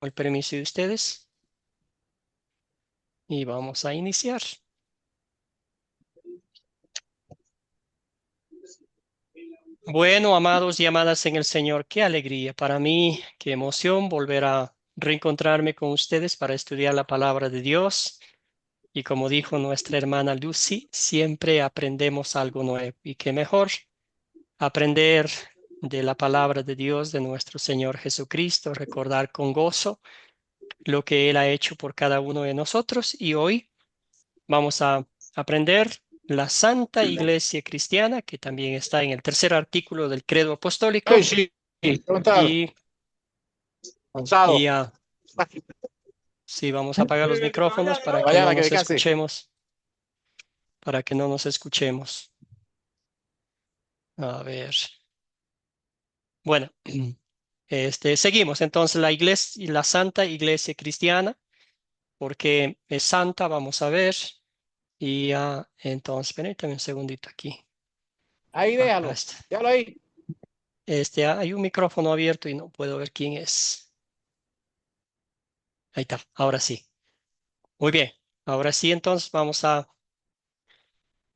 el permiso de ustedes y vamos a iniciar. Bueno, amados y amadas en el Señor, qué alegría para mí, qué emoción volver a reencontrarme con ustedes para estudiar la palabra de Dios. Y como dijo nuestra hermana Lucy, siempre aprendemos algo nuevo. Y qué mejor aprender de la palabra de Dios, de nuestro Señor Jesucristo, recordar con gozo lo que Él ha hecho por cada uno de nosotros. Y hoy vamos a aprender la Santa Iglesia Cristiana, que también está en el tercer artículo del Credo Hey, Apostólico. sí, ¿cómo estás? Y, Cansado. y sí, vamos a apagar los micrófonos para que no Mañana que nos descanse. escuchemos, para que no nos escuchemos. A ver. Bueno, seguimos entonces la iglesia y la Santa Iglesia Cristiana, porque es santa, vamos a ver. Y entonces, permítame un segundito aquí. Ahí Acá déjalo. está. Déjalo ahí. Hay un micrófono abierto y no puedo ver quién es. Ahí está, ahora sí. Muy bien. Ahora sí, entonces vamos a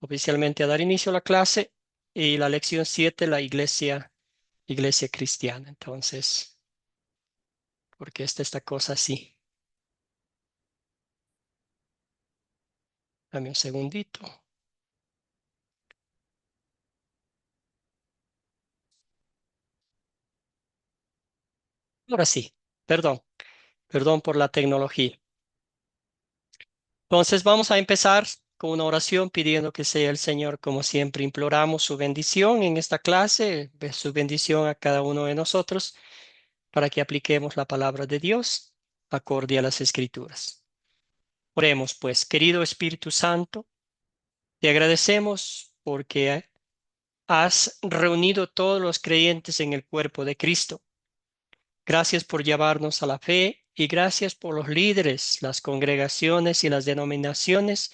oficialmente a dar inicio a la clase y la lección 7, la iglesia cristiana. Entonces, porque esta cosa así. Dame un segundito. Ahora sí, perdón por la tecnología. Entonces vamos a empezar con una oración pidiendo que sea el Señor, como siempre, imploramos su bendición en esta clase, su bendición a cada uno de nosotros para que apliquemos la palabra de Dios acorde a las Escrituras. Oremos pues, querido Espíritu Santo, te agradecemos porque has reunido todos los creyentes en el cuerpo de Cristo. Gracias por llevarnos a la fe y gracias por los líderes, las congregaciones y las denominaciones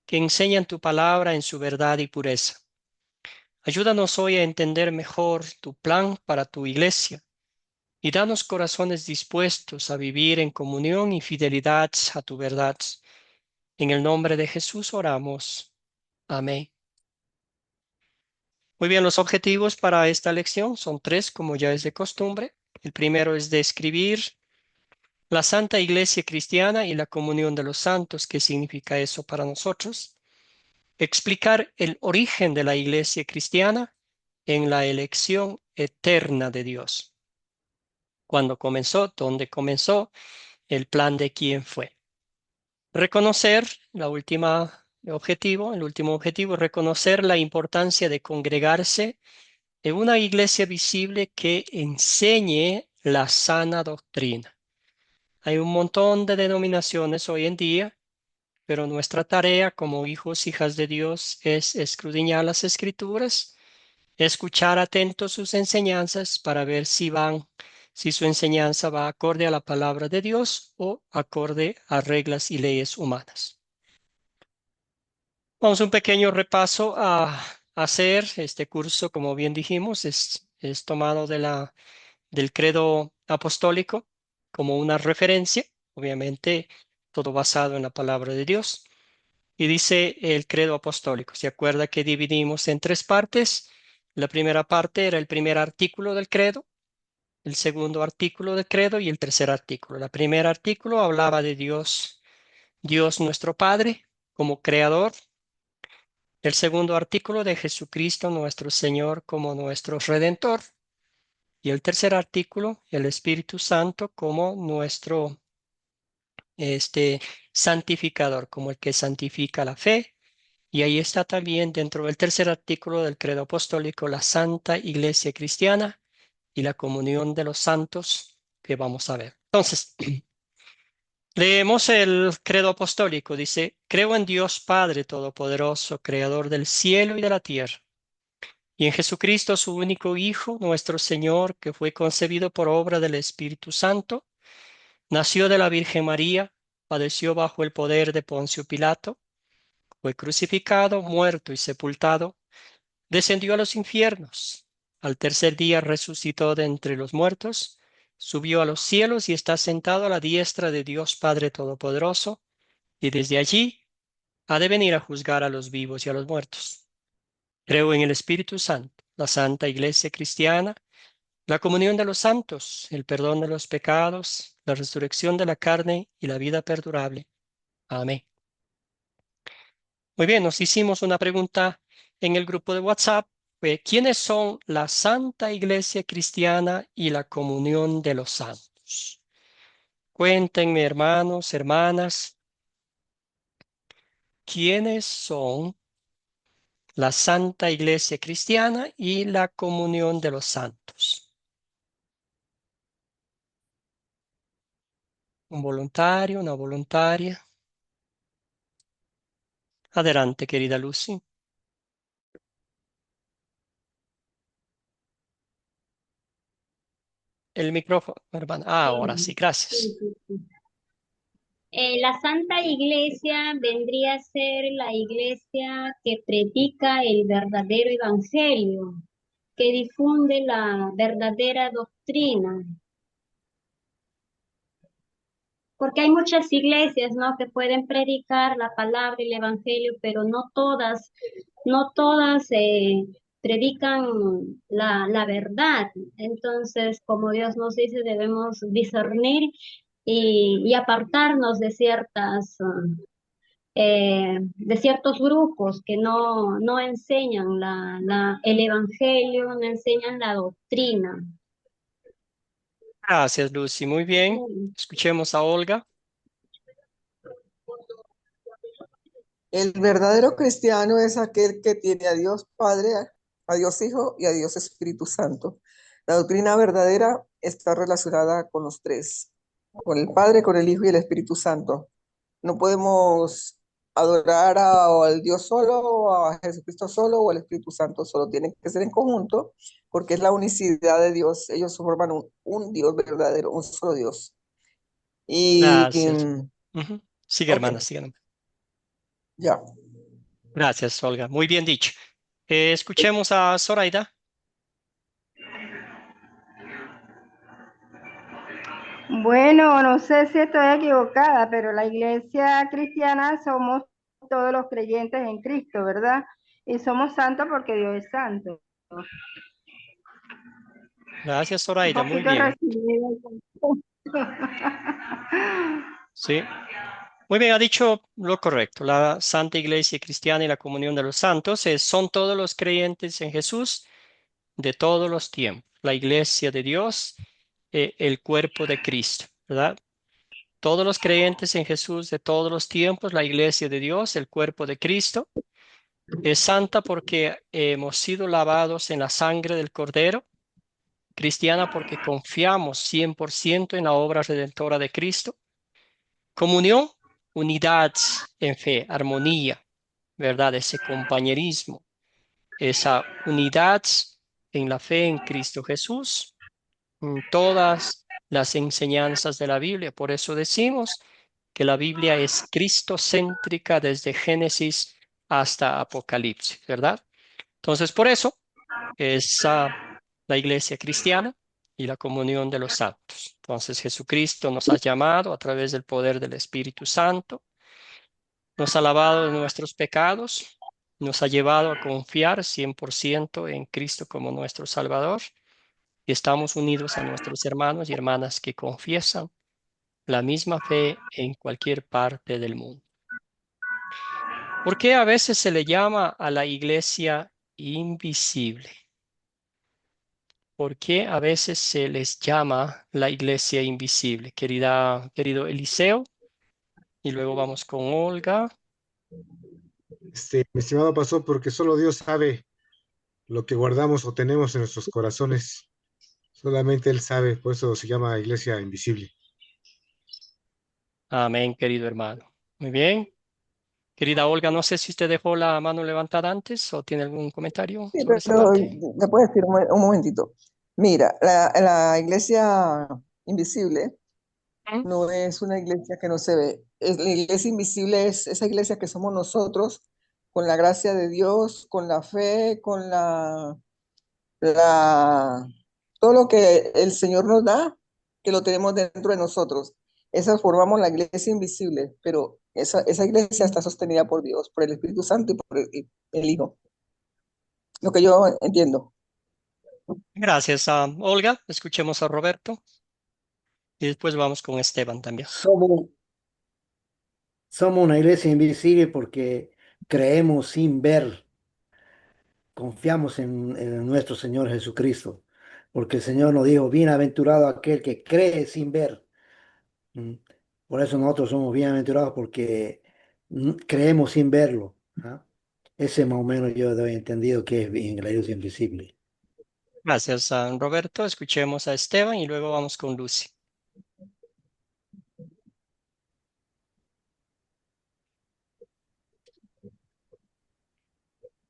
que enseñan tu palabra en su verdad y pureza. Ayúdanos hoy a entender mejor tu plan para tu iglesia y danos corazones dispuestos a vivir en comunión y fidelidad a tu verdad. En el nombre de Jesús oramos. Amén. Muy bien, los objetivos para esta lección son tres, como ya es de costumbre. El primero es describir la Santa Iglesia Cristiana y la comunión de los santos. ¿Qué significa eso para nosotros? Explicar el origen de la Iglesia Cristiana en la elección eterna de Dios. ¿Cuándo comenzó? ¿Dónde comenzó? El plan de quién fue. Reconocer el último objetivo, reconocer la importancia de congregarse en una iglesia visible que enseñe la sana doctrina. Hay un montón de denominaciones hoy en día, pero nuestra tarea como hijos, hijas de Dios es escudriñar las Escrituras, escuchar atentos sus enseñanzas para ver si su enseñanza va acorde a la palabra de Dios o acorde a reglas y leyes humanas. Vamos a un pequeño repaso a hacer. Este curso, como bien dijimos, es tomado del credo apostólico como una referencia, obviamente todo basado en la palabra de Dios. Y dice el credo apostólico. ¿Se acuerda que dividimos en tres partes? La primera parte era el primer artículo del credo, el segundo artículo del credo y el tercer artículo. El primer artículo hablaba de Dios, Dios nuestro Padre como creador. El segundo artículo de Jesucristo nuestro Señor como nuestro Redentor. Y el tercer artículo, el Espíritu Santo como nuestro este, santificador, como el que santifica la fe. Y ahí está también dentro del tercer artículo del credo apostólico la Santa Iglesia Cristiana y la comunión de los santos que vamos a ver. Entonces, leemos el credo apostólico. Dice, creo en Dios Padre Todopoderoso, Creador del cielo y de la tierra, y en Jesucristo, su único Hijo, nuestro Señor, que fue concebido por obra del Espíritu Santo, nació de la Virgen María, padeció bajo el poder de Poncio Pilato, fue crucificado, muerto y sepultado, descendió a los infiernos. Al tercer día resucitó de entre los muertos, subió a los cielos y está sentado a la diestra de Dios Padre Todopoderoso, y desde allí ha de venir a juzgar a los vivos y a los muertos. Creo en el Espíritu Santo, la Santa Iglesia Cristiana, la comunión de los santos, el perdón de los pecados, la resurrección de la carne y la vida perdurable. Amén. Muy bien, nos hicimos una pregunta en el grupo de WhatsApp. ¿Quiénes son la Santa Iglesia Cristiana y la comunión de los santos? Cuéntenme, hermanos, hermanas, ¿quiénes son la Santa Iglesia Cristiana y la comunión de los santos? ¿Un voluntario, una voluntaria? Adelante, querida Lucy. El micrófono, hermana. Ah, ahora sí, Sí, gracias. sí, sí. La Santa Iglesia vendría a ser la iglesia que predica el verdadero evangelio, que difunde la verdadera doctrina, porque hay muchas iglesias, ¿no? Que pueden predicar la palabra y el evangelio, pero no todas predican la verdad. Entonces, como Dios nos dice, debemos discernir y apartarnos de ciertos grupos que no enseñan el evangelio, no enseñan la doctrina. Gracias, Lucy. Muy bien. Mm. Escuchemos a Olga. El verdadero cristiano es aquel que tiene a Dios Padre, a Dios Hijo y a Dios Espíritu Santo. La doctrina verdadera está relacionada con los tres, con el Padre, con el Hijo y el Espíritu Santo. No podemos adorar al Dios solo, o a Jesucristo solo, o al Espíritu Santo solo. Tienen que ser en conjunto, porque es la unicidad de Dios. Ellos forman un Dios verdadero, un solo Dios. Y, Gracias. Ujú. Sigue, ok, hermana, sigue. ya. Gracias, Olga. Muy bien dicho. Escuchemos a Zoraida. Bueno, no sé si estoy equivocada, pero la iglesia cristiana somos todos los creyentes en Cristo, ¿verdad? Y somos santos porque Dios es santo. Gracias, Un Zoraida. Muy poquito bien. resumido. Sí. Muy bien, ha dicho lo correcto. La Santa Iglesia Cristiana y la comunión de los santos son todos los creyentes en Jesús de todos los tiempos. La Iglesia de Dios, el cuerpo de Cristo, ¿verdad? Todos los creyentes en Jesús de todos los tiempos, la Iglesia de Dios, el cuerpo de Cristo, es santa porque hemos sido lavados en la sangre del Cordero, cristiana porque confiamos 100% en la obra redentora de Cristo, comunión, unidad en fe, armonía, ¿verdad? Ese compañerismo, esa unidad en la fe en Cristo Jesús, en todas las enseñanzas de la Biblia. Por eso decimos que la Biblia es cristocéntrica desde Génesis hasta Apocalipsis, ¿verdad? Entonces, por eso es la iglesia cristiana y la comunión de los santos. Entonces, Jesucristo nos ha llamado a través del poder del Espíritu Santo, nos ha lavado de nuestros pecados, nos ha llevado a confiar 100% en Cristo como nuestro Salvador y estamos unidos a nuestros hermanos y hermanas que confiesan la misma fe en cualquier parte del mundo. ¿Por qué a veces se le llama a la iglesia invisible? ¿Por qué a veces se les llama la iglesia invisible? Querido Eliseo, y luego vamos con Olga. Mi estimado pasó porque solo Dios sabe lo que guardamos o tenemos en nuestros corazones. Solamente Él sabe, por eso se llama iglesia invisible. Amén, querido hermano. Muy bien. Querida Olga, no sé si usted dejó la mano levantada antes o tiene algún comentario Sí, sobre esa pero parte. me puedes decir un momentito. Mira, la iglesia invisible ¿Mm? no es una iglesia que no se ve. La iglesia invisible es esa iglesia que somos nosotros, con la gracia de Dios, con la fe, con la, todo lo que el Señor nos da. que lo tenemos dentro de nosotros. Esa formamos la iglesia invisible, pero esa iglesia está sostenida por Dios, por el Espíritu Santo y por el Hijo. Lo que yo entiendo. Gracias a Olga. Escuchemos a Roberto y después vamos con Esteban también. Somos una iglesia invisible porque creemos sin ver, confiamos en nuestro Señor Jesucristo, porque el Señor nos dijo, bienaventurado aquel que cree sin ver. Mm. Por eso nosotros somos bienaventurados porque creemos sin verlo. ¿Ah? Ese más o menos yo doy entendido que es bien la iglesia invisible. Gracias a Roberto. Escuchemos a Esteban y luego vamos con Lucy.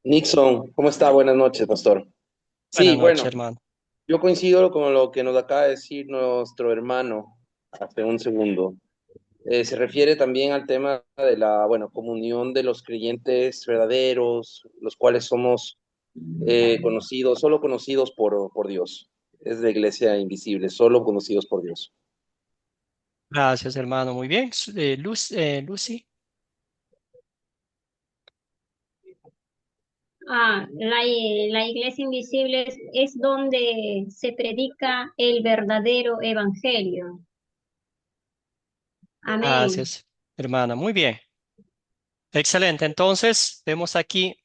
Nixon, ¿cómo está? Buenas noches, pastor. Buenas Sí, noches, bueno, hermano. yo coincido con lo que nos acaba de decir nuestro hermano hace un segundo. Se refiere también al tema de la, bueno, comunión de los creyentes verdaderos, los cuales somos conocidos, solo conocidos por Dios. Es la iglesia invisible, solo conocidos por Dios. Gracias, hermano. Muy bien. Lucy. La iglesia invisible es donde se predica el verdadero evangelio. Amén. Gracias, hermana. Muy bien. Excelente. Entonces, vemos aquí,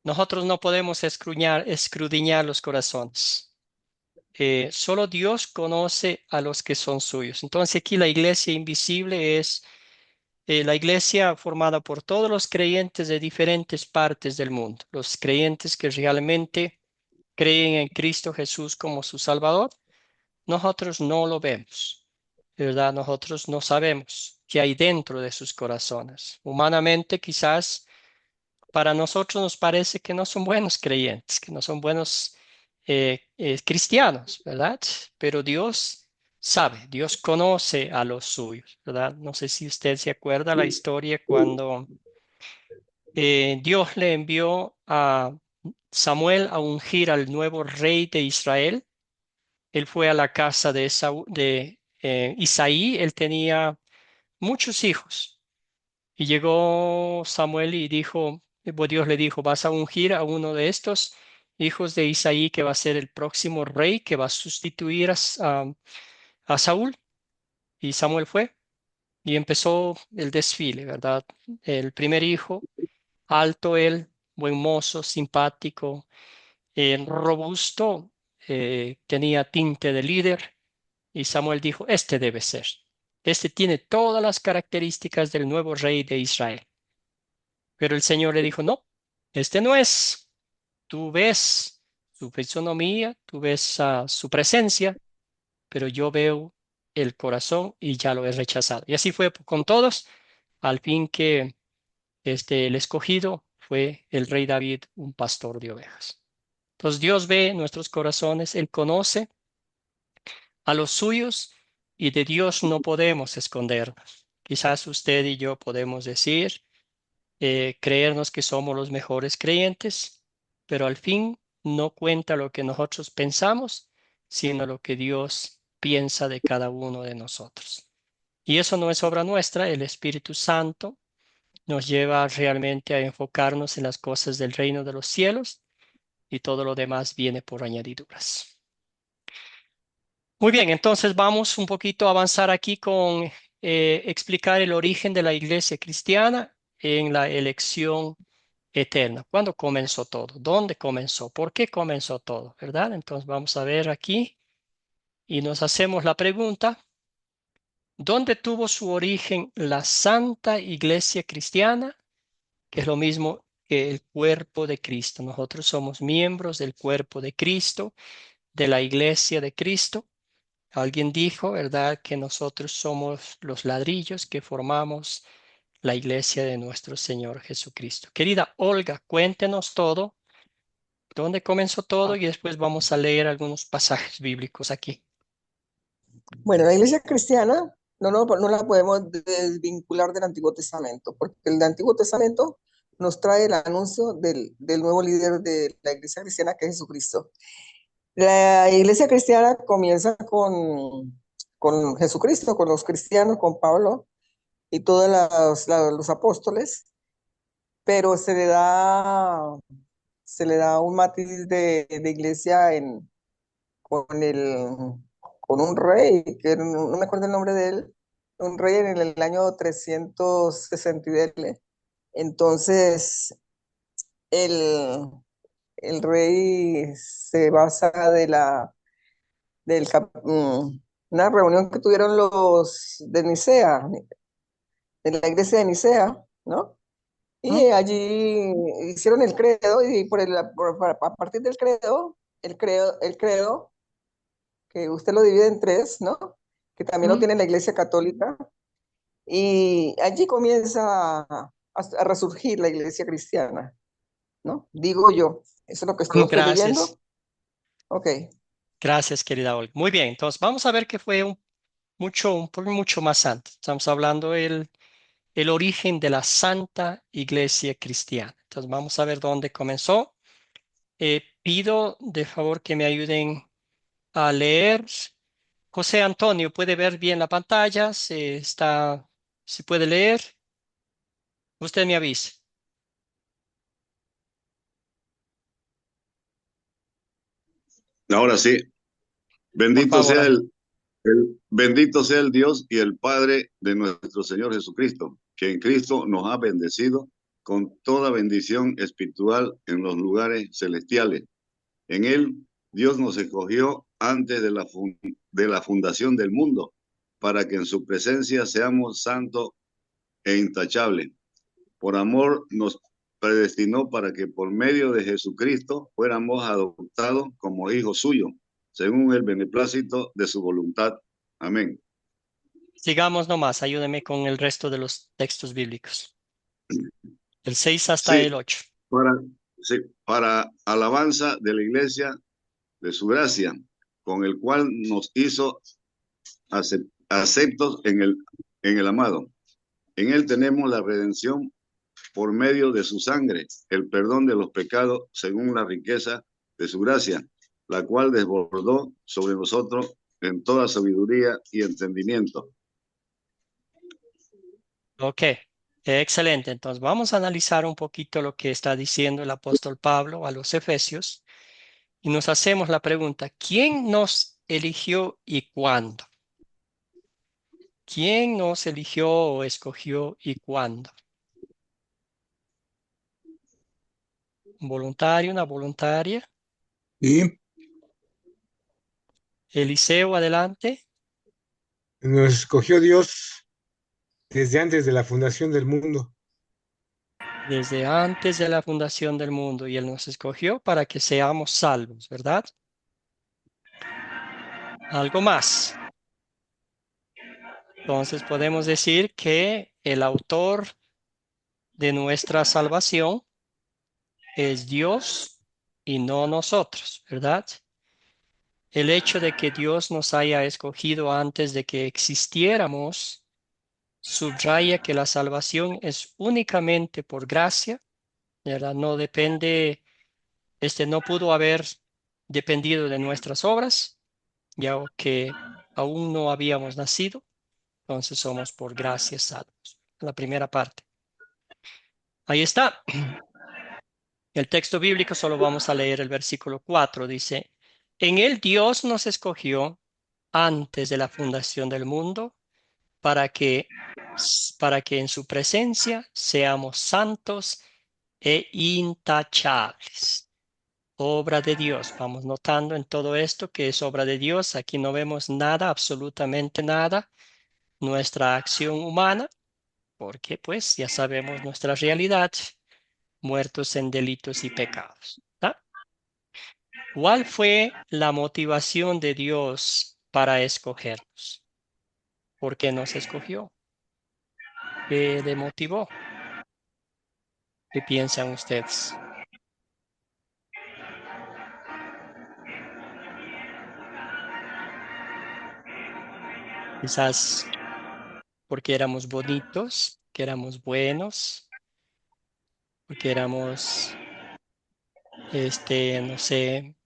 nosotros no podemos escudriñar los corazones. Solo Dios conoce a los que son suyos. Entonces, aquí la iglesia invisible es la iglesia formada por todos los creyentes de diferentes partes del mundo, los creyentes que realmente creen en Cristo Jesús como su Salvador. Nosotros no lo vemos, de verdad, nosotros no sabemos qué hay dentro de sus corazones. Humanamente, quizás para nosotros nos parece que no son buenos creyentes, que no son buenos cristianos, ¿verdad? Pero Dios sabe, Dios conoce a los suyos, ¿verdad? No sé si usted se acuerda la historia cuando Dios le envió a Samuel a ungir al nuevo rey de Israel. Él fue a la casa de Isaí, él tenía muchos hijos. Y llegó Samuel y dijo, Dios le dijo, vas a ungir a uno de estos hijos de Isaí que va a ser el próximo rey que va a sustituir a Saúl. Y Samuel fue y empezó el desfile, ¿verdad? El primer hijo, alto él, buen mozo, simpático, robusto, tenía tinte de líder. Y Samuel dijo, este debe ser. Este tiene todas las características del nuevo rey de Israel. Pero el Señor le dijo, no, este no es. Tú ves su fisonomía, tú ves su presencia, pero yo veo el corazón y ya lo he rechazado. Y así fue con todos, al fin que el escogido fue el rey David, un pastor de ovejas. Entonces Dios ve nuestros corazones, Él conoce a los suyos y de Dios no podemos escondernos. Quizás usted y yo podemos decir, creernos que somos los mejores creyentes, pero al fin no cuenta lo que nosotros pensamos, sino lo que Dios piensa de cada uno de nosotros. Y eso no es obra nuestra, el Espíritu Santo nos lleva realmente a enfocarnos en las cosas del reino de los cielos y todo lo demás viene por añadiduras. Muy bien, entonces vamos un poquito a avanzar aquí con explicar el origen de la iglesia cristiana en la elección eterna. ¿Cuándo comenzó todo? ¿Dónde comenzó? ¿Por qué comenzó todo? ¿Verdad? Entonces vamos a ver aquí y nos hacemos la pregunta, ¿dónde tuvo su origen la Santa Iglesia Cristiana? Que es lo mismo que el cuerpo de Cristo. Nosotros somos miembros del cuerpo de Cristo, de la Iglesia de Cristo. Alguien dijo, ¿verdad?, que nosotros somos los ladrillos que formamos la iglesia de nuestro Señor Jesucristo. Querida Olga, cuéntenos todo, dónde comenzó todo y después vamos a leer algunos pasajes bíblicos aquí. Bueno, la iglesia cristiana no la podemos desvincular del Antiguo Testamento, porque el Antiguo Testamento nos trae el anuncio del nuevo líder de la iglesia cristiana, que es Jesucristo. La iglesia cristiana comienza con con Jesucristo, con los cristianos, con Pablo y todos los apóstoles, pero se le da un matiz de iglesia con con un rey, que no me acuerdo el nombre de él, un rey en el año 360 y dele. Entonces, el, el rey se basa una reunión que tuvieron los de Nicea, de la iglesia de Nicea, ¿no? Y allí hicieron el credo y a partir del credo, el credo, que usted lo divide en tres, ¿no? Que también lo tiene la iglesia católica. Y allí comienza a resurgir la iglesia cristiana, ¿no? Digo yo, eso es lo que estoy leyendo. Gracias. Ok. Gracias, querida Olga. Muy bien, entonces vamos a ver que fue mucho más antes. Estamos hablando el origen de la Santa Iglesia Cristiana. Entonces vamos a ver dónde comenzó. Pido de favor que me ayuden a leer. José Antonio, ¿puede ver bien la pantalla? ¿Se puede leer? Usted me avisa, Ahora sí, por bendito favor. sea bendito sea el Dios y el Padre de nuestro Señor Jesucristo, que en Cristo nos ha bendecido con toda bendición espiritual en los lugares celestiales. En Él, Dios nos escogió antes de la fundación del mundo, para que en su presencia seamos santos e intachables. Por amor nos predestinó para que por medio de Jesucristo fuéramos adoptados como hijos suyos, según el beneplácito de su voluntad. Amén. Sigamos nomás, ayúdeme con el resto de los textos bíblicos. El 6 hasta Sí, el 8. para, sí, para alabanza de la iglesia de su gracia, con el cual nos hizo aceptos en el amado. En él tenemos la redención por medio de su sangre, el perdón de los pecados según la riqueza de su gracia, la cual desbordó sobre nosotros en toda sabiduría y entendimiento. Ok, excelente. Entonces vamos a analizar un poquito lo que está diciendo el apóstol Pablo a los Efesios y nos hacemos la pregunta, ¿quién nos eligió y cuándo? ¿Quién nos eligió o escogió y cuándo? ¿Un voluntario, una voluntaria? Y Eliseo, adelante. nos escogió Dios desde antes de la fundación del mundo. Desde antes de la fundación del mundo y Él nos escogió para que seamos salvos, ¿verdad? Algo más. Entonces podemos decir que el autor de nuestra salvación es Dios y no nosotros, ¿verdad? El hecho de que Dios nos haya escogido antes de que existiéramos subraya que la salvación es únicamente por gracia, ¿verdad? No depende, no pudo haber dependido de nuestras obras, ya que aún no habíamos nacido, entonces somos por gracia salvos. La primera parte. Ahí está. El texto bíblico solo vamos a leer el versículo 4. Dice, en él Dios nos escogió antes de la fundación del mundo para que, para que en su presencia seamos santos e intachables. Obra de Dios. Vamos notando en todo esto que es obra de Dios. Aquí no vemos nada, absolutamente nada. Nuestra acción humana, porque pues ya sabemos nuestra realidad, muertos en delitos y pecados. ¿Ah? ¿Cuál fue la motivación de Dios para escogernos? ¿Por qué nos escogió? ¿Qué le motivó? ¿Qué piensan ustedes? Quizás porque éramos bonitos, que éramos buenos, porque éramos, no sé,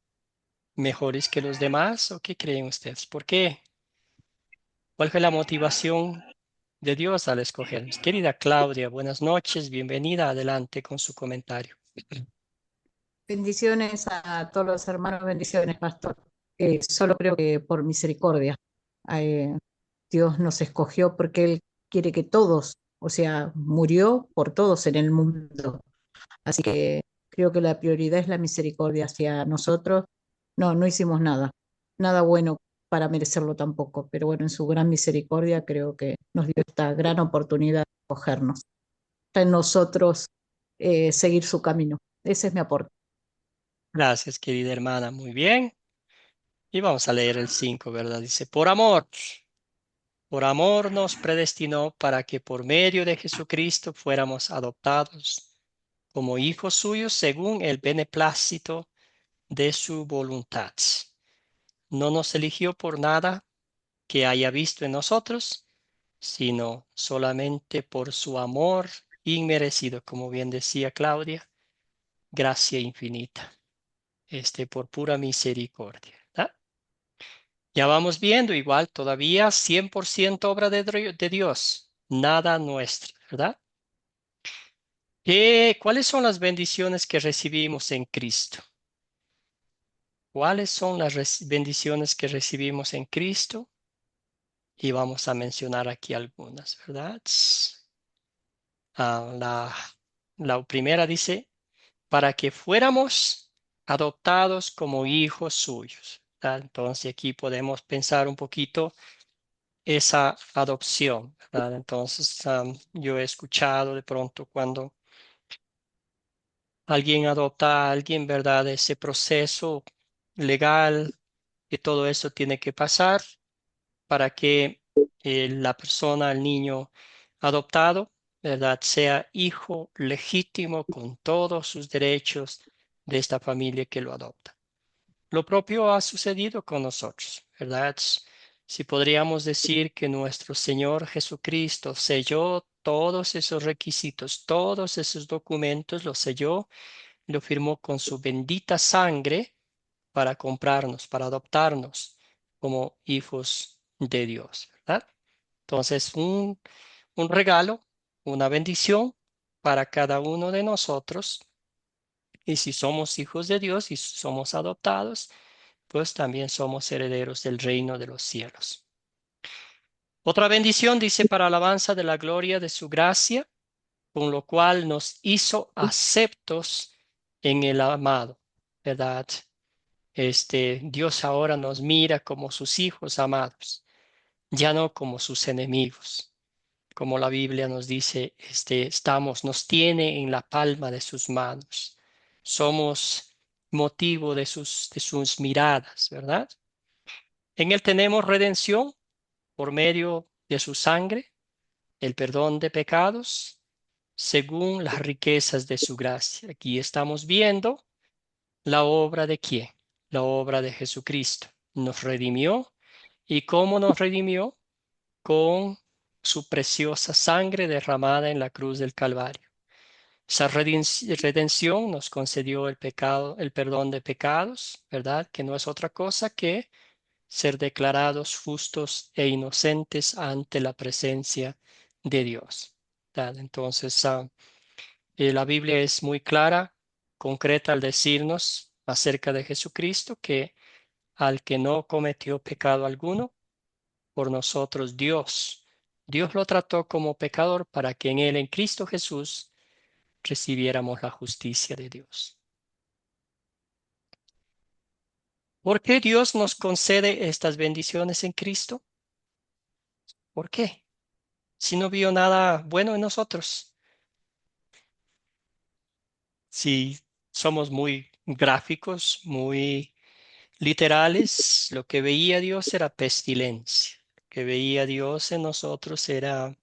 mejores que los demás, ¿o qué creen ustedes? ¿Por qué? ¿Cuál fue la motivación de Dios al escogernos? Querida Claudia, buenas noches, bienvenida, adelante con su comentario. Bendiciones a todos los hermanos, bendiciones, pastor. Solo creo que por misericordia, eh, Dios nos escogió porque Él quiere que todos, o sea, murió por todos en el mundo. Así que creo que la prioridad es la misericordia hacia nosotros. No, no hicimos nada, nada bueno para merecerlo tampoco, pero bueno, en su gran misericordia creo que nos dio esta gran oportunidad de escogernos. Está en nosotros seguir su camino. Ese es mi aporte. Gracias, querida hermana, muy bien. Y vamos a leer el 5, ¿verdad? Dice, por amor nos predestinó para que por medio de Jesucristo fuéramos adoptados como hijos suyos según el beneplácito de su voluntad. No nos eligió por nada que haya visto en nosotros, sino solamente por su amor inmerecido, como bien decía Claudia, gracia infinita, por pura misericordia. ¿Verdad? Ya vamos viendo igual, todavía 100% obra de Dios, nada nuestra, ¿verdad? ¿Cuáles son las bendiciones que recibimos en Cristo? ¿Cuáles son las bendiciones que recibimos en Cristo? Y vamos a mencionar aquí algunas, ¿verdad? Ah, la primera dice, para que fuéramos adoptados como hijos suyos, ¿verdad? Entonces aquí podemos pensar un poquito esa adopción, ¿verdad? Entonces yo he escuchado de pronto cuando alguien adopta a alguien, ¿verdad? Ese proceso legal y todo eso tiene que pasar para que la persona, el niño adoptado, ¿verdad? Sea hijo legítimo con todos sus derechos de esta familia que lo adopta. Lo propio ha sucedido con nosotros, ¿verdad? Si podríamos decir que nuestro Señor Jesucristo selló todos esos requisitos, todos esos documentos, los selló, lo firmó con su bendita sangre para comprarnos, para adoptarnos como hijos de Dios, ¿verdad? Entonces, un regalo, una bendición para cada uno de nosotros. Y si somos hijos de Dios y somos adoptados, pues también somos herederos del reino de los cielos. Otra bendición dice para alabanza de la gloria de su gracia, con lo cual nos hizo aceptos en el amado, ¿verdad? Dios ahora nos mira como sus hijos amados, ya no como sus enemigos. Como la Biblia nos dice, nos tiene en la palma de sus manos. Somos motivo de sus miradas, ¿verdad? En Él tenemos redención por medio de su sangre, el perdón de pecados, según las riquezas de su gracia. Aquí estamos viendo la obra de quién, la obra de Jesucristo. Nos redimió. ¿Y cómo nos redimió? Con su preciosa sangre derramada en la cruz del Calvario. Esa redención nos concedió el pecado, el perdón de pecados, ¿verdad? Que no es otra cosa que ser declarados justos e inocentes ante la presencia de Dios, ¿verdad? Entonces, la Biblia es muy clara, concreta al decirnos acerca de Jesucristo que al que no cometió pecado alguno, por nosotros Dios lo trató como pecador para que en él, en Cristo Jesús, recibiéramos la justicia de Dios. ¿Por qué Dios nos concede estas bendiciones en Cristo? ¿Por qué? Si no vio nada bueno en nosotros. Si somos muy gráficos, muy literales, lo que veía Dios era pestilencia. Lo que veía Dios en nosotros era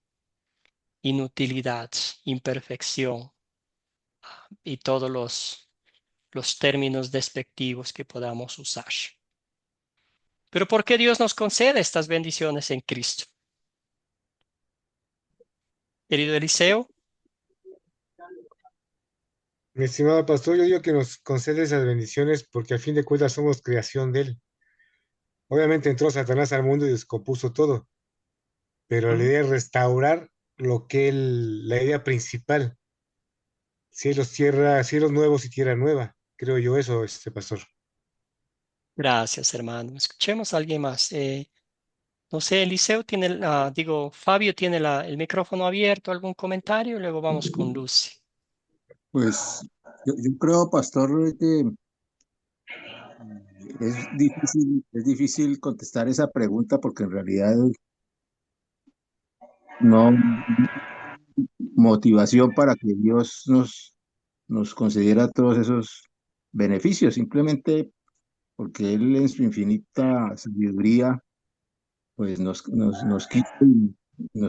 inutilidad, imperfección y todos los términos despectivos que podamos usar. Pero ¿por qué Dios nos concede estas bendiciones en Cristo? Querido Eliseo, Mi estimado pastor, yo digo que nos concede esas bendiciones porque a fin de cuentas somos creación de Él. Obviamente entró Satanás al mundo y descompuso todo, pero la idea es restaurar lo que la idea principal, cielos, tierra, cielos nuevos y tierra nueva, creo yo eso, pastor. Gracias, hermano. Escuchemos a alguien más. No sé, Eliseo tiene, Fabio tiene el micrófono abierto, ¿algún comentario? Luego vamos con Lucy. Pues yo creo, pastor, que es difícil contestar esa pregunta porque en realidad no motivación para que Dios nos concediera todos esos beneficios, simplemente porque Él en su infinita sabiduría pues nos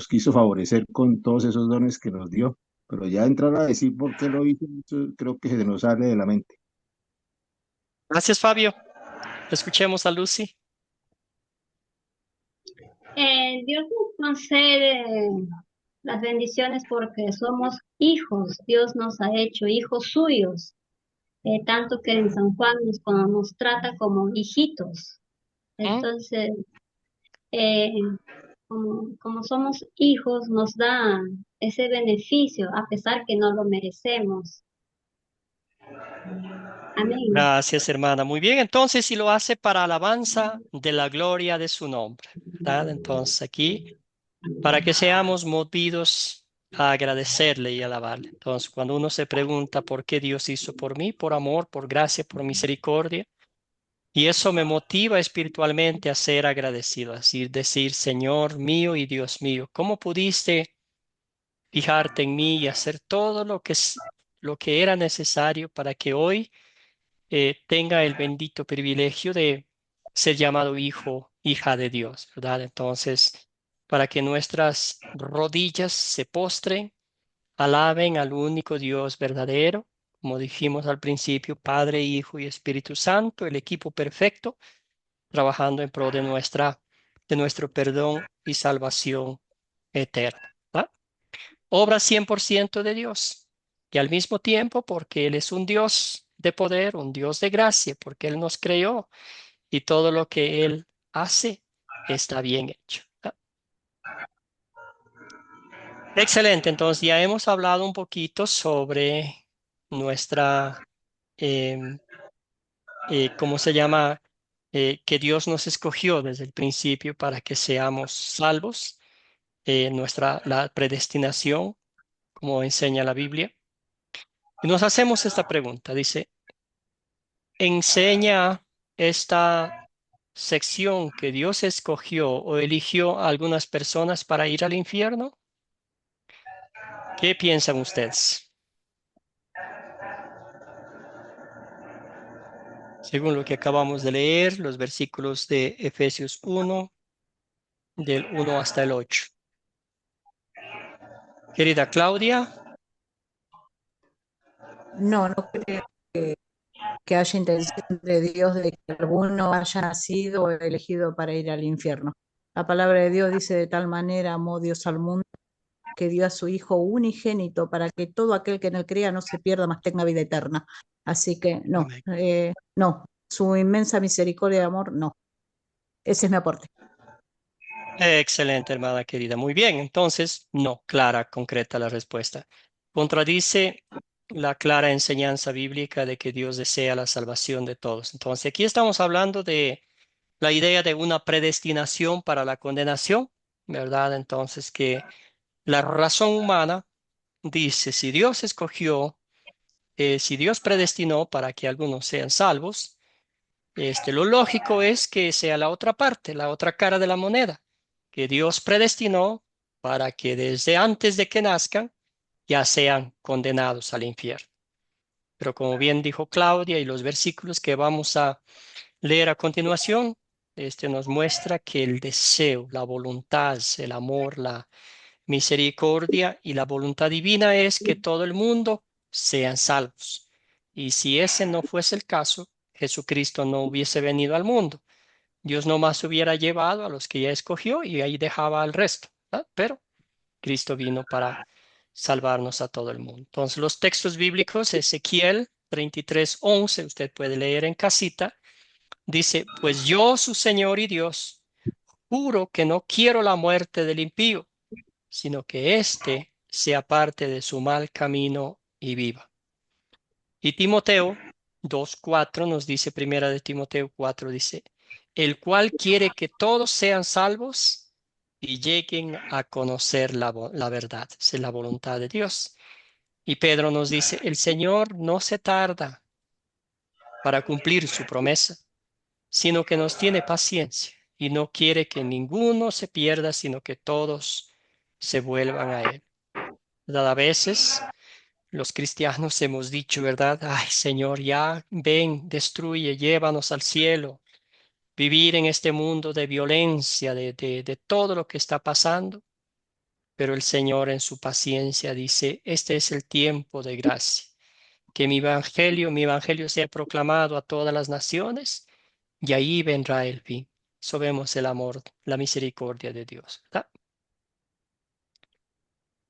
quiso favorecer con todos esos dones que nos dio. Pero ya entrar a decir por qué lo hizo, eso creo que se nos sale de la mente. Gracias, Fabio. Escuchemos a Lucy. Dios nos concede las bendiciones porque somos hijos. Dios nos ha hecho hijos suyos, tanto que en San Juan nos trata como hijitos. Entonces, eh, como somos hijos, nos da ese beneficio a pesar que no lo merecemos. Amén. Gracias, hermana. Muy bien, entonces, si lo hace para alabanza de la gloria de su nombre, ¿verdad? Entonces, aquí, para que seamos movidos a agradecerle y alabarle. Entonces, cuando uno se pregunta por qué Dios hizo por mí, por amor, por gracia, por misericordia, y eso me motiva espiritualmente a ser agradecido, así decir, Señor mío y Dios mío, ¿cómo pudiste fijarte en mí y hacer todo lo que era necesario para que hoy tenga el bendito privilegio de ser llamado hijo, hija de Dios, ¿verdad? Entonces, para que nuestras rodillas se postren, alaben al único Dios verdadero, como dijimos al principio, Padre, Hijo y Espíritu Santo, el equipo perfecto, trabajando en pro de nuestro perdón y salvación eterna, ¿verdad? Obra 100% de Dios. Y al mismo tiempo, porque Él es un Dios de poder, un Dios de gracia, porque Él nos creó y todo lo que Él hace está bien hecho. Excelente, entonces ya hemos hablado un poquito sobre nuestra, ¿cómo se llama? Que Dios nos escogió desde el principio para que seamos salvos, la predestinación, como enseña la Biblia. Y nos hacemos esta pregunta, dice, ¿enseña esta sección que Dios escogió o eligió a algunas personas para ir al infierno? ¿Qué piensan ustedes? Según lo que acabamos de leer, los versículos de Efesios 1, del 1 hasta el 8. Querida Claudia. No creo que haya intención de Dios de que alguno haya nacido o elegido para ir al infierno. La palabra de Dios dice: de tal manera amó Dios al mundo que dio a su Hijo unigénito para que todo aquel que en él crea no se pierda, mas tenga vida eterna. Así que no, no, su inmensa misericordia y amor, no. Ese es mi aporte. Excelente, hermana querida. Muy bien, entonces, no, clara, concreta la respuesta. Contradice la clara enseñanza bíblica de que Dios desea la salvación de todos. Entonces, aquí estamos hablando de la idea de una predestinación para la condenación, ¿verdad? Entonces, que la razón humana dice, si Dios escogió, si Dios predestinó para que algunos sean salvos, lo lógico es que sea la otra parte, la otra cara de la moneda, que Dios predestinó para que desde antes de que nazcan ya sean condenados al infierno. Pero como bien dijo Claudia y los versículos que vamos a leer a continuación, nos muestra que el deseo, la voluntad, el amor, la misericordia y la voluntad divina es que todo el mundo sean salvos. Y si ese no fuese el caso, Jesucristo no hubiese venido al mundo. Dios nomás hubiera llevado a los que ya escogió y ahí dejaba al resto, ¿verdad? Pero Cristo vino para salvarnos a todo el mundo. Entonces, los textos bíblicos, Ezequiel 33:11, usted puede leer en casita, dice, pues yo, su Señor y Dios, juro que no quiero la muerte del impío, sino que éste se aparte de su mal camino y viva. Y Timoteo 2:4 nos dice, primera de Timoteo 4, dice, el cual quiere que todos sean salvos y lleguen a conocer la verdad. Esa es la voluntad de Dios. Y Pedro nos dice, el Señor no se tarda para cumplir su promesa, sino que nos tiene paciencia y no quiere que ninguno se pierda, sino que todos se vuelvan a Él. ¿Verdad? A veces los cristianos hemos dicho, ¿verdad? Ay, Señor, ya ven, destruye, llévanos al cielo. Vivir en este mundo de violencia, de todo lo que está pasando. Pero el Señor en su paciencia dice, este es el tiempo de gracia. Que mi evangelio sea proclamado a todas las naciones y ahí vendrá el fin. Eso vemos el amor, la misericordia de Dios, ¿verdad?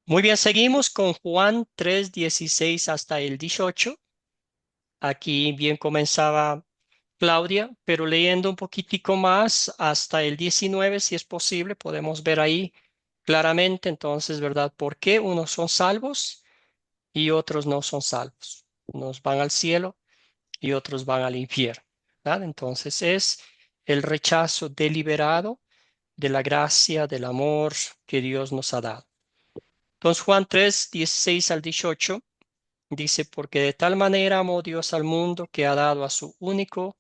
Muy bien, seguimos con Juan 3:16 hasta el 18. Aquí bien comenzaba Claudia, pero leyendo un poquitico más hasta el 19, si es posible, podemos ver ahí claramente entonces, ¿verdad? ¿Por qué unos son salvos y otros no son salvos? Unos van al cielo y otros van al infierno, ¿verdad? Entonces es el rechazo deliberado de la gracia, del amor que Dios nos ha dado. Entonces Juan 3:16 al 18 dice, porque de tal manera amó Dios al mundo que ha dado a su único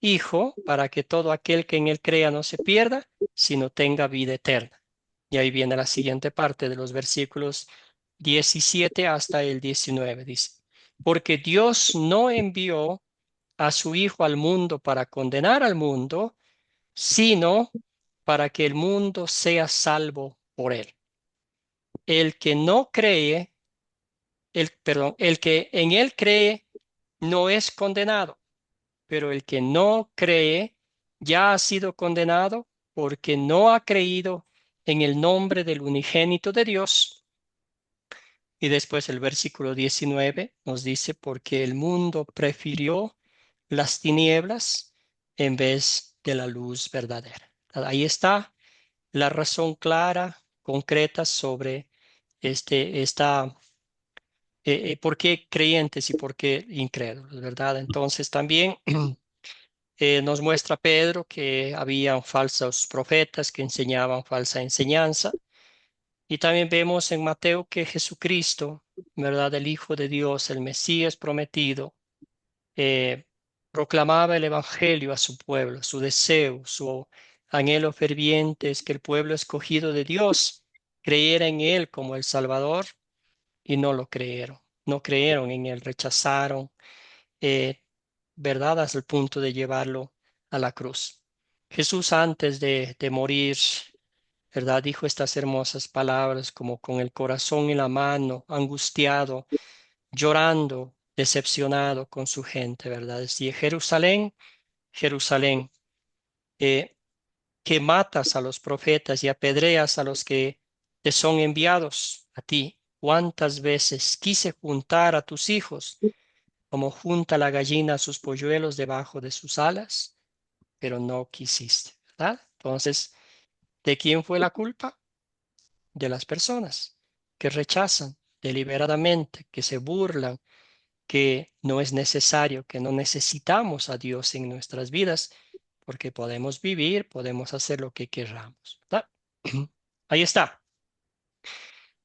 Hijo para que todo aquel que en él crea no se pierda, sino tenga vida eterna. Y ahí viene la siguiente parte de los versículos 17 hasta el 19. Dice, porque Dios no envió a su Hijo al mundo para condenar al mundo, sino para que el mundo sea salvo por él. El que no cree, el que en él cree no es condenado, pero el que no cree ya ha sido condenado porque no ha creído en el nombre del unigénito de Dios. Y después el versículo 19 nos dice, porque el mundo prefirió las tinieblas en vez de la luz verdadera. Ahí está la razón clara, concreta sobre por qué creyentes y por qué incrédulos, ¿verdad? Entonces también nos muestra Pedro que había falsos profetas que enseñaban falsa enseñanza. Y también vemos en Mateo que Jesucristo, ¿verdad? El Hijo de Dios, el Mesías prometido, eh, proclamaba el Evangelio a su pueblo. Su deseo, su anhelo ferviente es que el pueblo escogido de Dios creyera en Él como el Salvador y no lo creyeron. No creyeron en Él, rechazaron, eh, ¿verdad? Hasta el punto de llevarlo a la cruz. Jesús antes de morir, ¿verdad? Dijo estas hermosas palabras como con el corazón en la mano, angustiado, llorando, decepcionado con su gente, ¿verdad? Decía, Jerusalén, Jerusalén, eh, que matas a los profetas y apedreas a los que te son enviados a ti. ¿Cuántas veces quise juntar a tus hijos como junta la gallina a sus polluelos debajo de sus alas? Pero no quisiste, ¿verdad? Entonces, ¿de quién fue la culpa? De las personas que rechazan deliberadamente, que se burlan, que no es necesario, que no necesitamos a Dios en nuestras vidas, porque podemos vivir, podemos hacer lo que queramos, ¿verdad? Ahí está.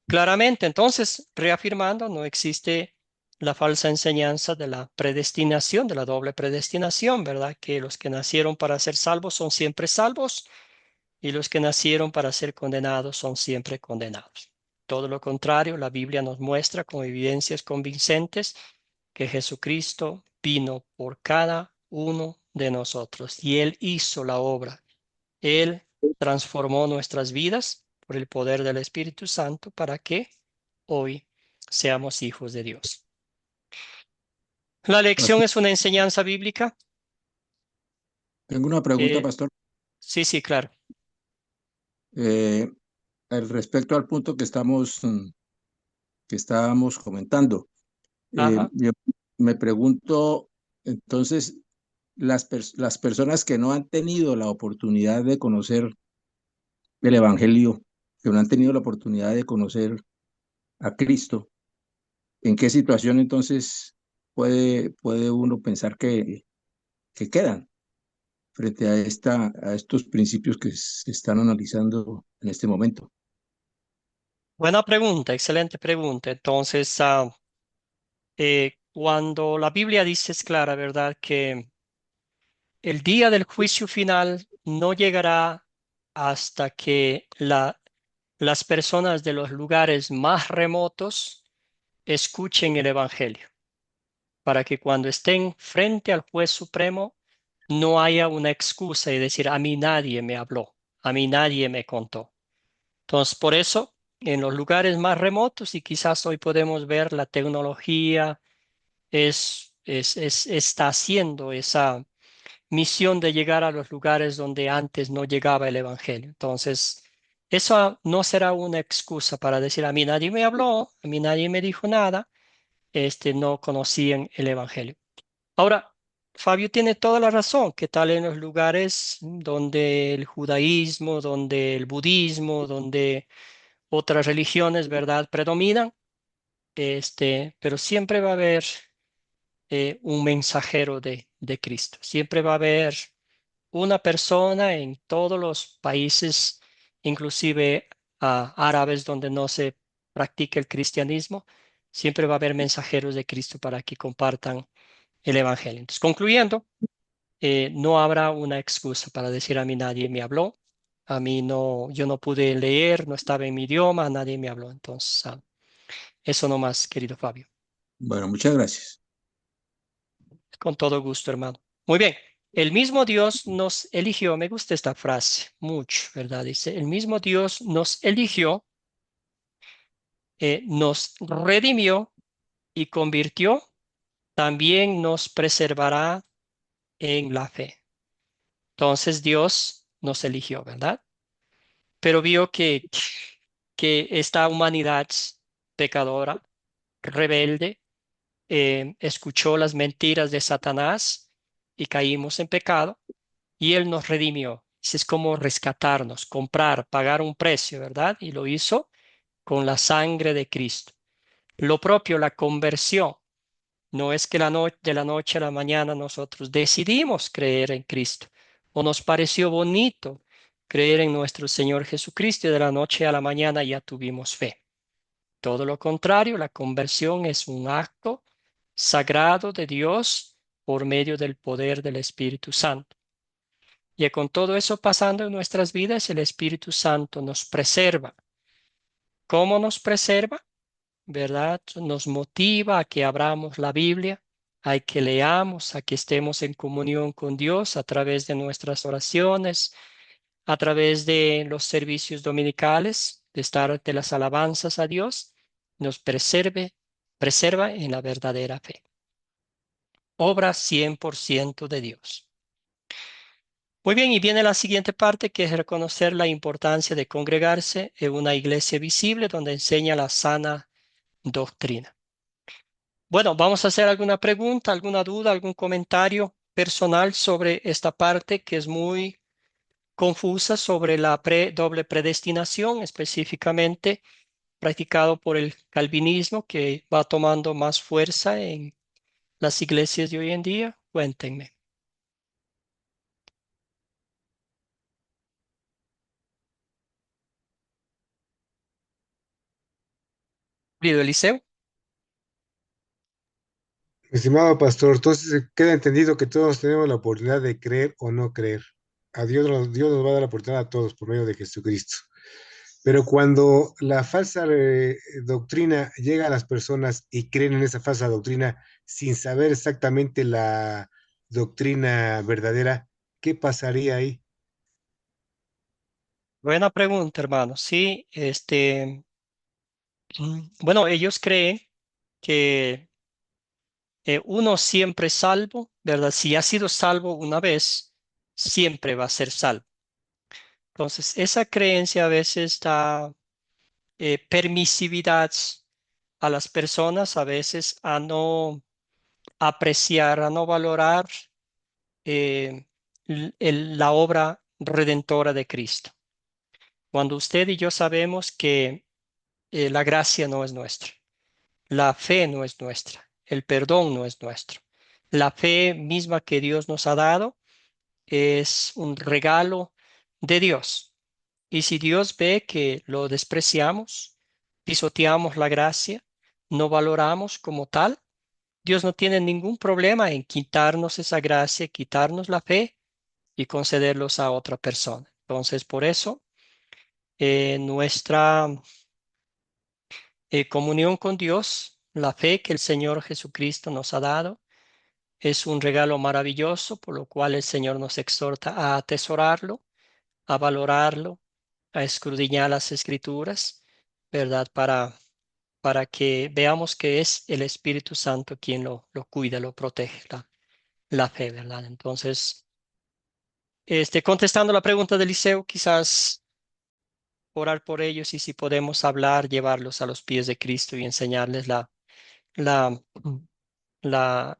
Claramente, entonces, reafirmando, no existe la falsa enseñanza de la predestinación, de la doble predestinación, ¿verdad? Que los que nacieron para ser salvos son siempre salvos y los que nacieron para ser condenados son siempre condenados. Todo lo contrario, la Biblia nos muestra con evidencias convincentes que Jesucristo vino por cada uno de nosotros y Él hizo la obra. Él transformó nuestras vidas por el poder del Espíritu Santo para que hoy seamos hijos de Dios. La lección Pastor, es una enseñanza bíblica. tengo una pregunta, Eh, pastor. sí, claro. Eh, Respecto al punto que estábamos comentando. Ajá. Yo me pregunto, entonces, las personas que no han tenido la oportunidad de conocer del Evangelio, que no han tenido la oportunidad de conocer a Cristo, ¿en qué situación entonces puede uno pensar que quedan frente a estos principios que se están analizando en este momento? Buena pregunta, excelente pregunta. Entonces, cuando la Biblia dice es clara, ¿verdad? Que el día del juicio final no llegará hasta que las personas de los lugares más remotos escuchen el Evangelio, para que cuando estén frente al juez supremo no haya una excusa y decir, a mí nadie me habló, a mí nadie me contó. Entonces, por eso, en los lugares más remotos, y quizás hoy podemos ver la tecnología está haciendo esa misión de llegar a los lugares donde antes no llegaba el Evangelio. Entonces, eso no será una excusa para decir, a mí nadie me habló, a mí nadie me dijo nada, no conocían el Evangelio. Ahora, Fabio tiene toda la razón, que tal en los lugares donde el judaísmo, donde el budismo, donde otras religiones, ¿verdad?, predominan, pero siempre va a haber un mensajero de Cristo. Siempre va a haber una persona en todos los países, inclusive árabes donde no se practica el cristianismo, siempre va a haber mensajeros de Cristo para que compartan el Evangelio. Entonces, concluyendo, no habrá una excusa para decir a mí nadie me habló, a mí no, yo no pude leer, no estaba en mi idioma, nadie me habló. Entonces, eso nomás, querido Fabio. Bueno, muchas gracias. Con todo gusto, hermano. Muy bien. El mismo Dios nos eligió, me gusta esta frase mucho, ¿verdad? Dice, el mismo Dios nos eligió, nos redimió y convirtió, también nos preservará en la fe. Entonces Dios nos eligió, ¿verdad? Pero vio que esta humanidad pecadora, rebelde, escuchó las mentiras de Satanás y caímos en pecado. Y Él nos redimió. Es como rescatarnos, comprar, pagar un precio, ¿verdad? Y lo hizo con la sangre de Cristo. Lo propio, la conversión. No es que de la noche a la mañana nosotros decidimos creer en Cristo o nos pareció bonito creer en nuestro Señor Jesucristo y de la noche a la mañana ya tuvimos fe. Todo lo contrario, la conversión es un acto sagrado de Dios por medio del poder del Espíritu Santo. Y con todo eso pasando en nuestras vidas, el Espíritu Santo nos preserva. ¿Cómo nos preserva? ¿Verdad? Nos motiva a que abramos la Biblia, a que leamos, a que estemos en comunión con Dios a través de nuestras oraciones, a través de los servicios dominicales, de estar de las alabanzas a Dios, nos preserva en la verdadera fe. Obra 100% de Dios. Muy bien, y viene la siguiente parte, que es reconocer la importancia de congregarse en una iglesia visible donde enseña la sana doctrina. Bueno, vamos a hacer alguna pregunta, alguna duda, algún comentario personal sobre esta parte que es muy confusa sobre la doble predestinación, específicamente practicado por el calvinismo, que va tomando más fuerza en las iglesias de hoy en día. Cuéntenme. Querido Eliseo. Estimado pastor, entonces queda entendido que todos tenemos la oportunidad de creer o no creer. Dios nos va a dar la oportunidad a todos por medio de Jesucristo. Pero cuando la falsa doctrina llega a las personas y creen en esa falsa doctrina sin saber exactamente la doctrina verdadera, ¿qué pasaría ahí? Buena pregunta, hermano. Sí, bueno, ellos creen que uno siempre es salvo, ¿verdad? Si ha sido salvo una vez, siempre va a ser salvo. Entonces, esa creencia a veces da permisividad a las personas, a veces a no apreciar, a no valorar la obra redentora de Cristo. Cuando usted y yo sabemos que la gracia no es nuestra, la fe no es nuestra, el perdón no es nuestro. La fe misma que Dios nos ha dado es un regalo de Dios. Y si Dios ve que lo despreciamos, pisoteamos la gracia, no valoramos como tal, Dios no tiene ningún problema en quitarnos esa gracia, quitarnos la fe y concederlos a otra persona. Entonces, por eso, nuestra comunión con Dios, la fe que el Señor Jesucristo nos ha dado, es un regalo maravilloso, por lo cual el Señor nos exhorta a atesorarlo, a valorarlo, a escudriñar las Escrituras, ¿verdad? Para que veamos que es el Espíritu Santo quien lo cuida, lo protege, la fe, ¿verdad? Entonces, contestando la pregunta de Eliseo, quizás orar por ellos y si podemos hablar, llevarlos a los pies de Cristo y enseñarles la, la, la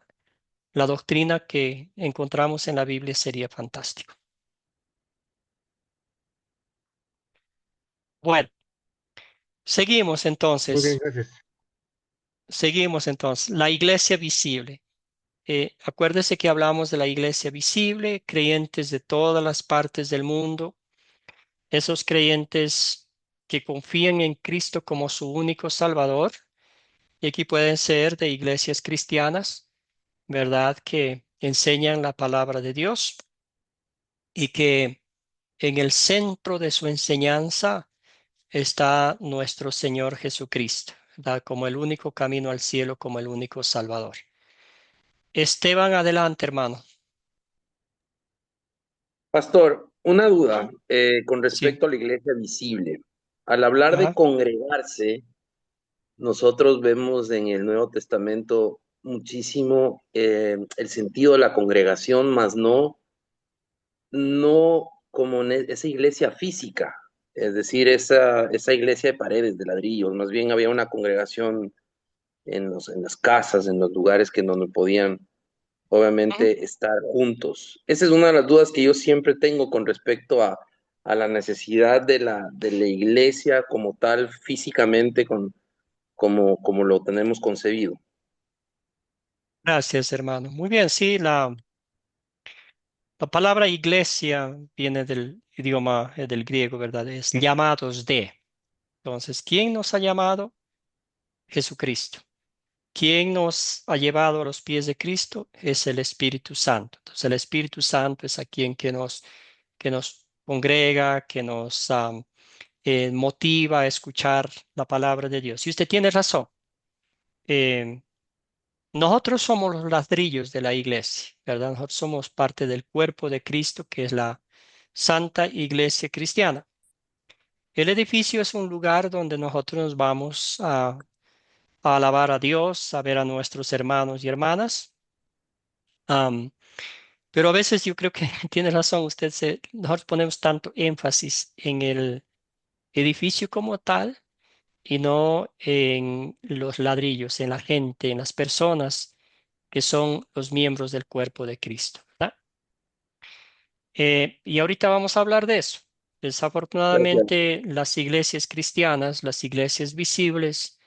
doctrina que encontramos en la Biblia sería fantástico. Bueno, seguimos Muy bien, entonces. gracias. Seguimos entonces. La iglesia visible. Acuérdese que hablamos de la iglesia visible, creyentes de todas las partes del mundo, esos creyentes que confían en Cristo como su único Salvador. Y aquí pueden ser de iglesias cristianas, ¿verdad? Que enseñan la palabra de Dios y que en el centro de su enseñanza está nuestro Señor Jesucristo, ¿verdad? Como el único camino al cielo, como el único Salvador. Esteban, adelante, hermano. Pastor, una duda con Sí. respecto a la iglesia visible. Al hablar de Ajá. congregarse, nosotros vemos en el Nuevo Testamento muchísimo el sentido de la congregación, más no como en esa iglesia física, es decir, esa iglesia de paredes, de ladrillos, más bien había una congregación en las casas, en los lugares que donde podían obviamente estar juntos. Esa es una de las dudas que yo siempre tengo con respecto a la necesidad de la iglesia como tal, físicamente, como lo tenemos concebido. Gracias, hermano. Muy bien, sí, la palabra iglesia viene del idioma del griego, ¿verdad? Es llamados de. Entonces, ¿quién nos ha llamado? Jesucristo. ¿Quién nos ha llevado a los pies de Cristo? Es el Espíritu Santo. Entonces, el Espíritu Santo es a quien que nos congrega, que nos motiva a escuchar la palabra de Dios. Y usted tiene razón. Eh, Nosotros somos los ladrillos de la iglesia, ¿verdad? Nosotros somos parte del cuerpo de Cristo, que es la Santa Iglesia Cristiana. El edificio es un lugar donde nosotros nos vamos a alabar a Dios, a ver a nuestros hermanos y hermanas. Am, pero a veces yo creo que tiene razón usted, nosotros ponemos tanto énfasis en el edificio como tal y no en los ladrillos, en la gente, en las personas que son los miembros del cuerpo de Cristo, ¿verdad? Y ahorita vamos a hablar de eso. Gracias. Desafortunadamente, las iglesias cristianas, las iglesias visibles,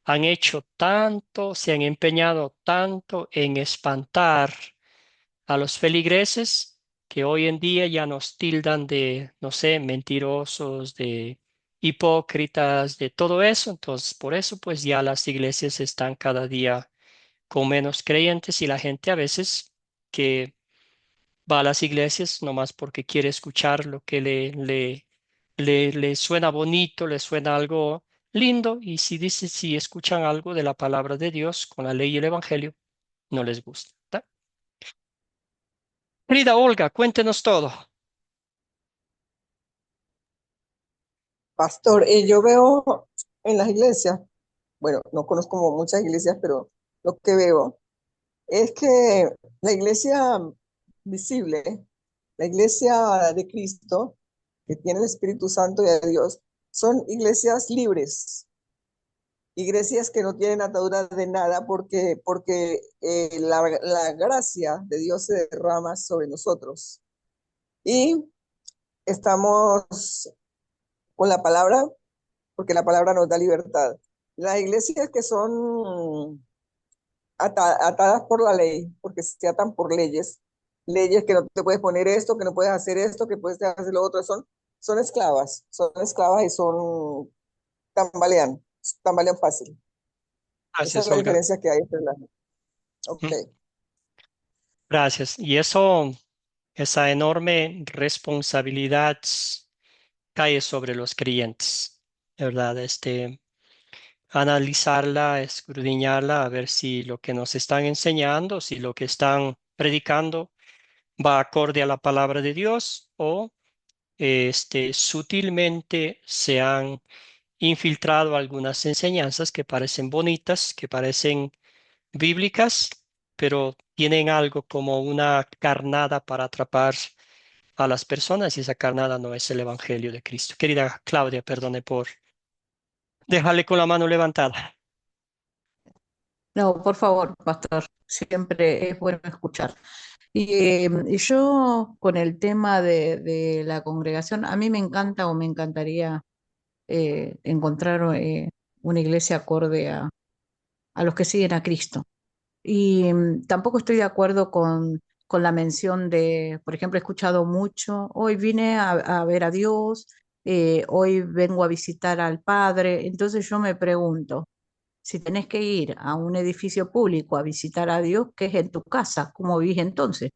han hecho tanto, se han empeñado tanto en espantar a los feligreses que hoy en día ya nos tildan de, no sé, mentirosos, de hipócritas, de todo eso. Entonces, por eso, pues ya las iglesias están cada día con menos creyentes y la gente a veces que va a las iglesias nomás porque quiere escuchar lo que le suena bonito, le suena algo lindo, y si dice, si escuchan algo de la palabra de Dios con la ley y el evangelio, no les gusta. ¿Está? Querida Olga, cuéntenos todo. Pastor, yo veo en las iglesias, bueno, no conozco como muchas iglesias, pero lo que veo es que la iglesia visible, la iglesia de Cristo, que tiene el Espíritu Santo y a Dios, son iglesias libres, iglesias que no tienen ataduras de nada porque la gracia de Dios se derrama sobre nosotros. Y estamos con la palabra, porque la palabra nos da libertad. Las iglesias que son atadas por la ley, porque se atan por leyes, leyes que no te puedes poner esto, que no puedes hacer esto, que puedes hacer lo otro, son esclavas y tambalean, tambalean fácil. Esa es Gracias, la Olga. diferencia que hay entre las. Ok. Gracias. Y eso, esa enorme responsabilidad cae sobre los creyentes, ¿verdad? Analizarla, escudriñarla, a ver si lo que nos están enseñando, si lo que están predicando va acorde a la palabra de Dios o sutilmente se han infiltrado algunas enseñanzas que parecen bonitas, que parecen bíblicas, pero tienen algo como una carnada para atrapar a las personas y esa carnada no es el Evangelio de Cristo. Querida Claudia, perdone por dejarle con la mano levantada. No, por favor, pastor, siempre es bueno escuchar. Y yo con el tema de la congregación, a mí me encanta o me encantaría encontrar una iglesia acorde a los que siguen a Cristo. Y tampoco estoy de acuerdo con la mención de, por ejemplo, he escuchado mucho, hoy vine a ver a Dios, hoy vengo a visitar al Padre. Entonces yo me pregunto, si tenés que ir a un edificio público a visitar a Dios, ¿qué es en tu casa? ¿Cómo vivís entonces?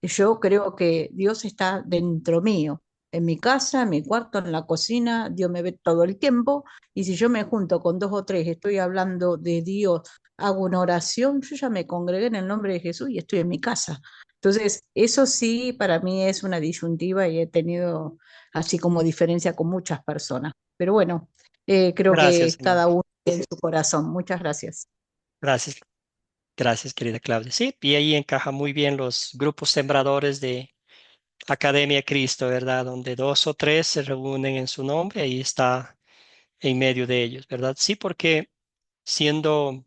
Yo creo que Dios está dentro mío, en mi casa, en mi cuarto, en la cocina, Dios me ve todo el tiempo y si yo me junto con dos o tres, estoy hablando de Dios, hago una oración, yo ya me congregué en el nombre de Jesús y estoy en mi casa. Entonces, eso sí, para mí es una disyuntiva y he tenido así como diferencia con muchas personas. Pero bueno, creo Gracias, que hermano. cada uno en su corazón. Muchas gracias. Gracias, gracias, querida Claudia. Sí, y ahí encaja muy bien los grupos sembradores de Academia Cristo, ¿verdad? Donde dos o tres se reúnen en su nombre, ahí está en medio de ellos, ¿verdad? Sí, porque siendo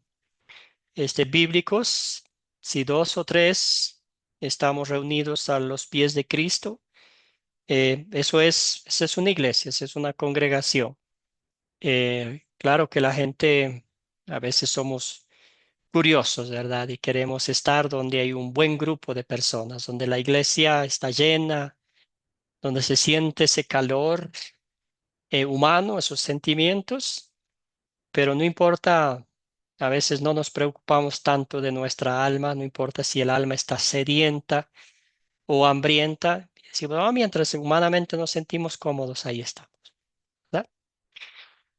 bíblicos, si dos o tres estamos reunidos a los pies de Cristo, esa es una iglesia, esa es una congregación. Claro que la gente, a veces somos curiosos, ¿verdad? Y queremos estar donde hay un buen grupo de personas, donde la iglesia está llena, donde se siente ese calor humano, esos sentimientos, pero no importa, a veces no nos preocupamos tanto de nuestra alma, no importa si el alma está sedienta o hambrienta, decimos, "Ah, mientras humanamente nos sentimos cómodos, ahí estamos, ¿verdad?".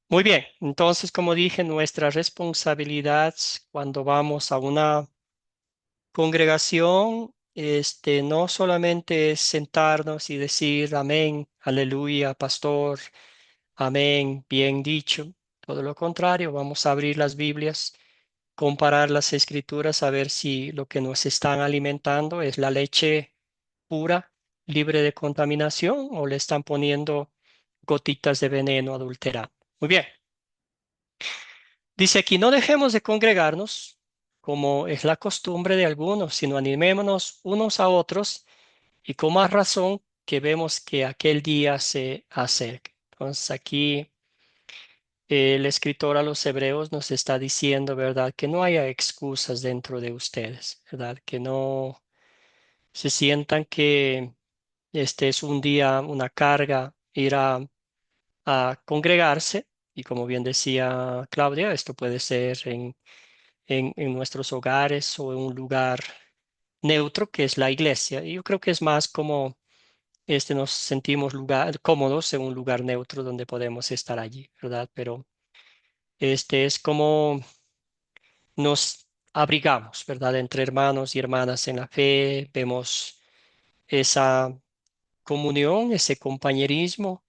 Muy bien, entonces, como dije, nuestra responsabilidad cuando vamos a una congregación, no solamente es sentarnos y decir amén, aleluya, pastor, amén, bien dicho. Todo lo contrario, vamos a abrir las Biblias, comparar las escrituras, a ver si lo que nos están alimentando es la leche pura, libre de contaminación, o le están poniendo gotitas de veneno adulterado. Muy bien. Dice aquí, no dejemos de congregarnos, como es la costumbre de algunos, sino animémonos unos a otros y con más razón que vemos que aquel día se acerca. Entonces aquí el escritor a los hebreos nos está diciendo, ¿verdad? Que no haya excusas dentro de ustedes, ¿verdad? Que no se sientan que este es un día, una carga, ir a congregarse. Y como bien decía Claudia, esto puede ser en nuestros hogares o en un lugar neutro que es la iglesia. Y yo creo que es más como nos sentimos cómodos en un lugar neutro donde podemos estar allí, ¿verdad? Pero es como nos abrigamos, ¿verdad? Entre hermanos y hermanas en la fe, vemos esa comunión, ese compañerismo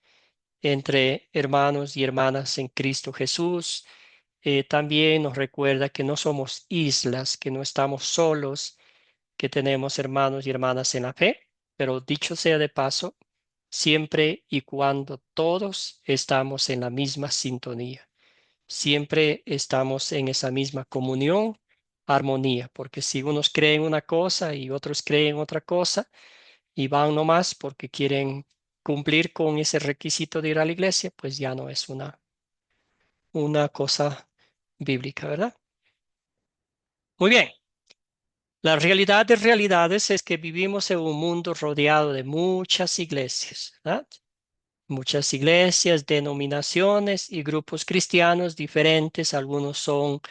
entre hermanos y hermanas en Cristo Jesús. También nos recuerda que no somos islas, que no estamos solos, que tenemos hermanos y hermanas en la fe, pero dicho sea de paso, siempre y cuando todos estamos en la misma sintonía, siempre estamos en esa misma comunión, armonía, porque si unos creen una cosa y otros creen otra cosa y van nomás porque quieren cumplir con ese requisito de ir a la iglesia, pues ya no es una cosa bíblica, ¿verdad? Muy bien. La realidad de realidades es que vivimos en un mundo rodeado de muchas iglesias, ¿verdad? Muchas iglesias, denominaciones y grupos cristianos diferentes. Algunos son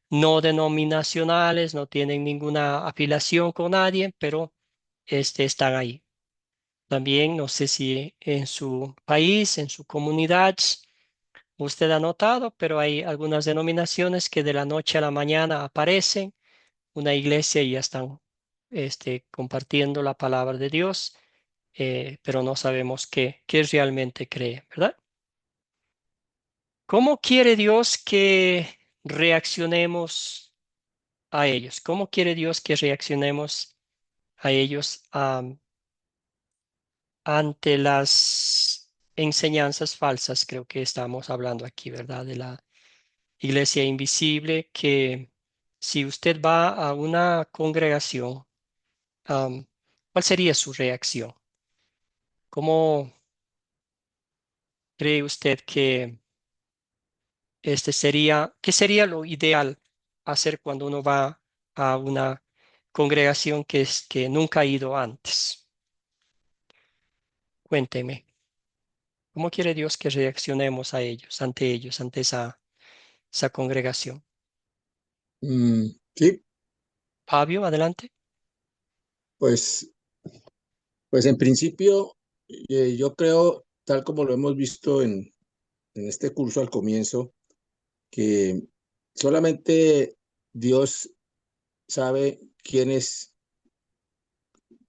no denominacionales, no tienen ninguna afiliación con nadie, pero están ahí. También, no sé si en su país, en su comunidad, usted ha notado, pero hay algunas denominaciones que de la noche a la mañana aparecen una iglesia y ya están compartiendo la palabra de Dios, pero no sabemos qué realmente cree, ¿verdad? ¿Cómo quiere Dios que reaccionemos a ellos? ¿Cómo quiere Dios que reaccionemos a ellos ante las enseñanzas falsas? Creo que estamos hablando aquí, ¿verdad? De la iglesia invisible, que si usted va a una congregación, ¿cuál sería su reacción? ¿Cómo cree usted que qué sería lo ideal hacer cuando uno va a una congregación que nunca ha ido antes? Cuénteme, ¿cómo quiere Dios que reaccionemos a ellos, ante esa congregación? Sí, Fabio, adelante. pues, pues en principio, yo creo, tal como lo hemos visto en este curso al comienzo, que solamente Dios sabe quiénes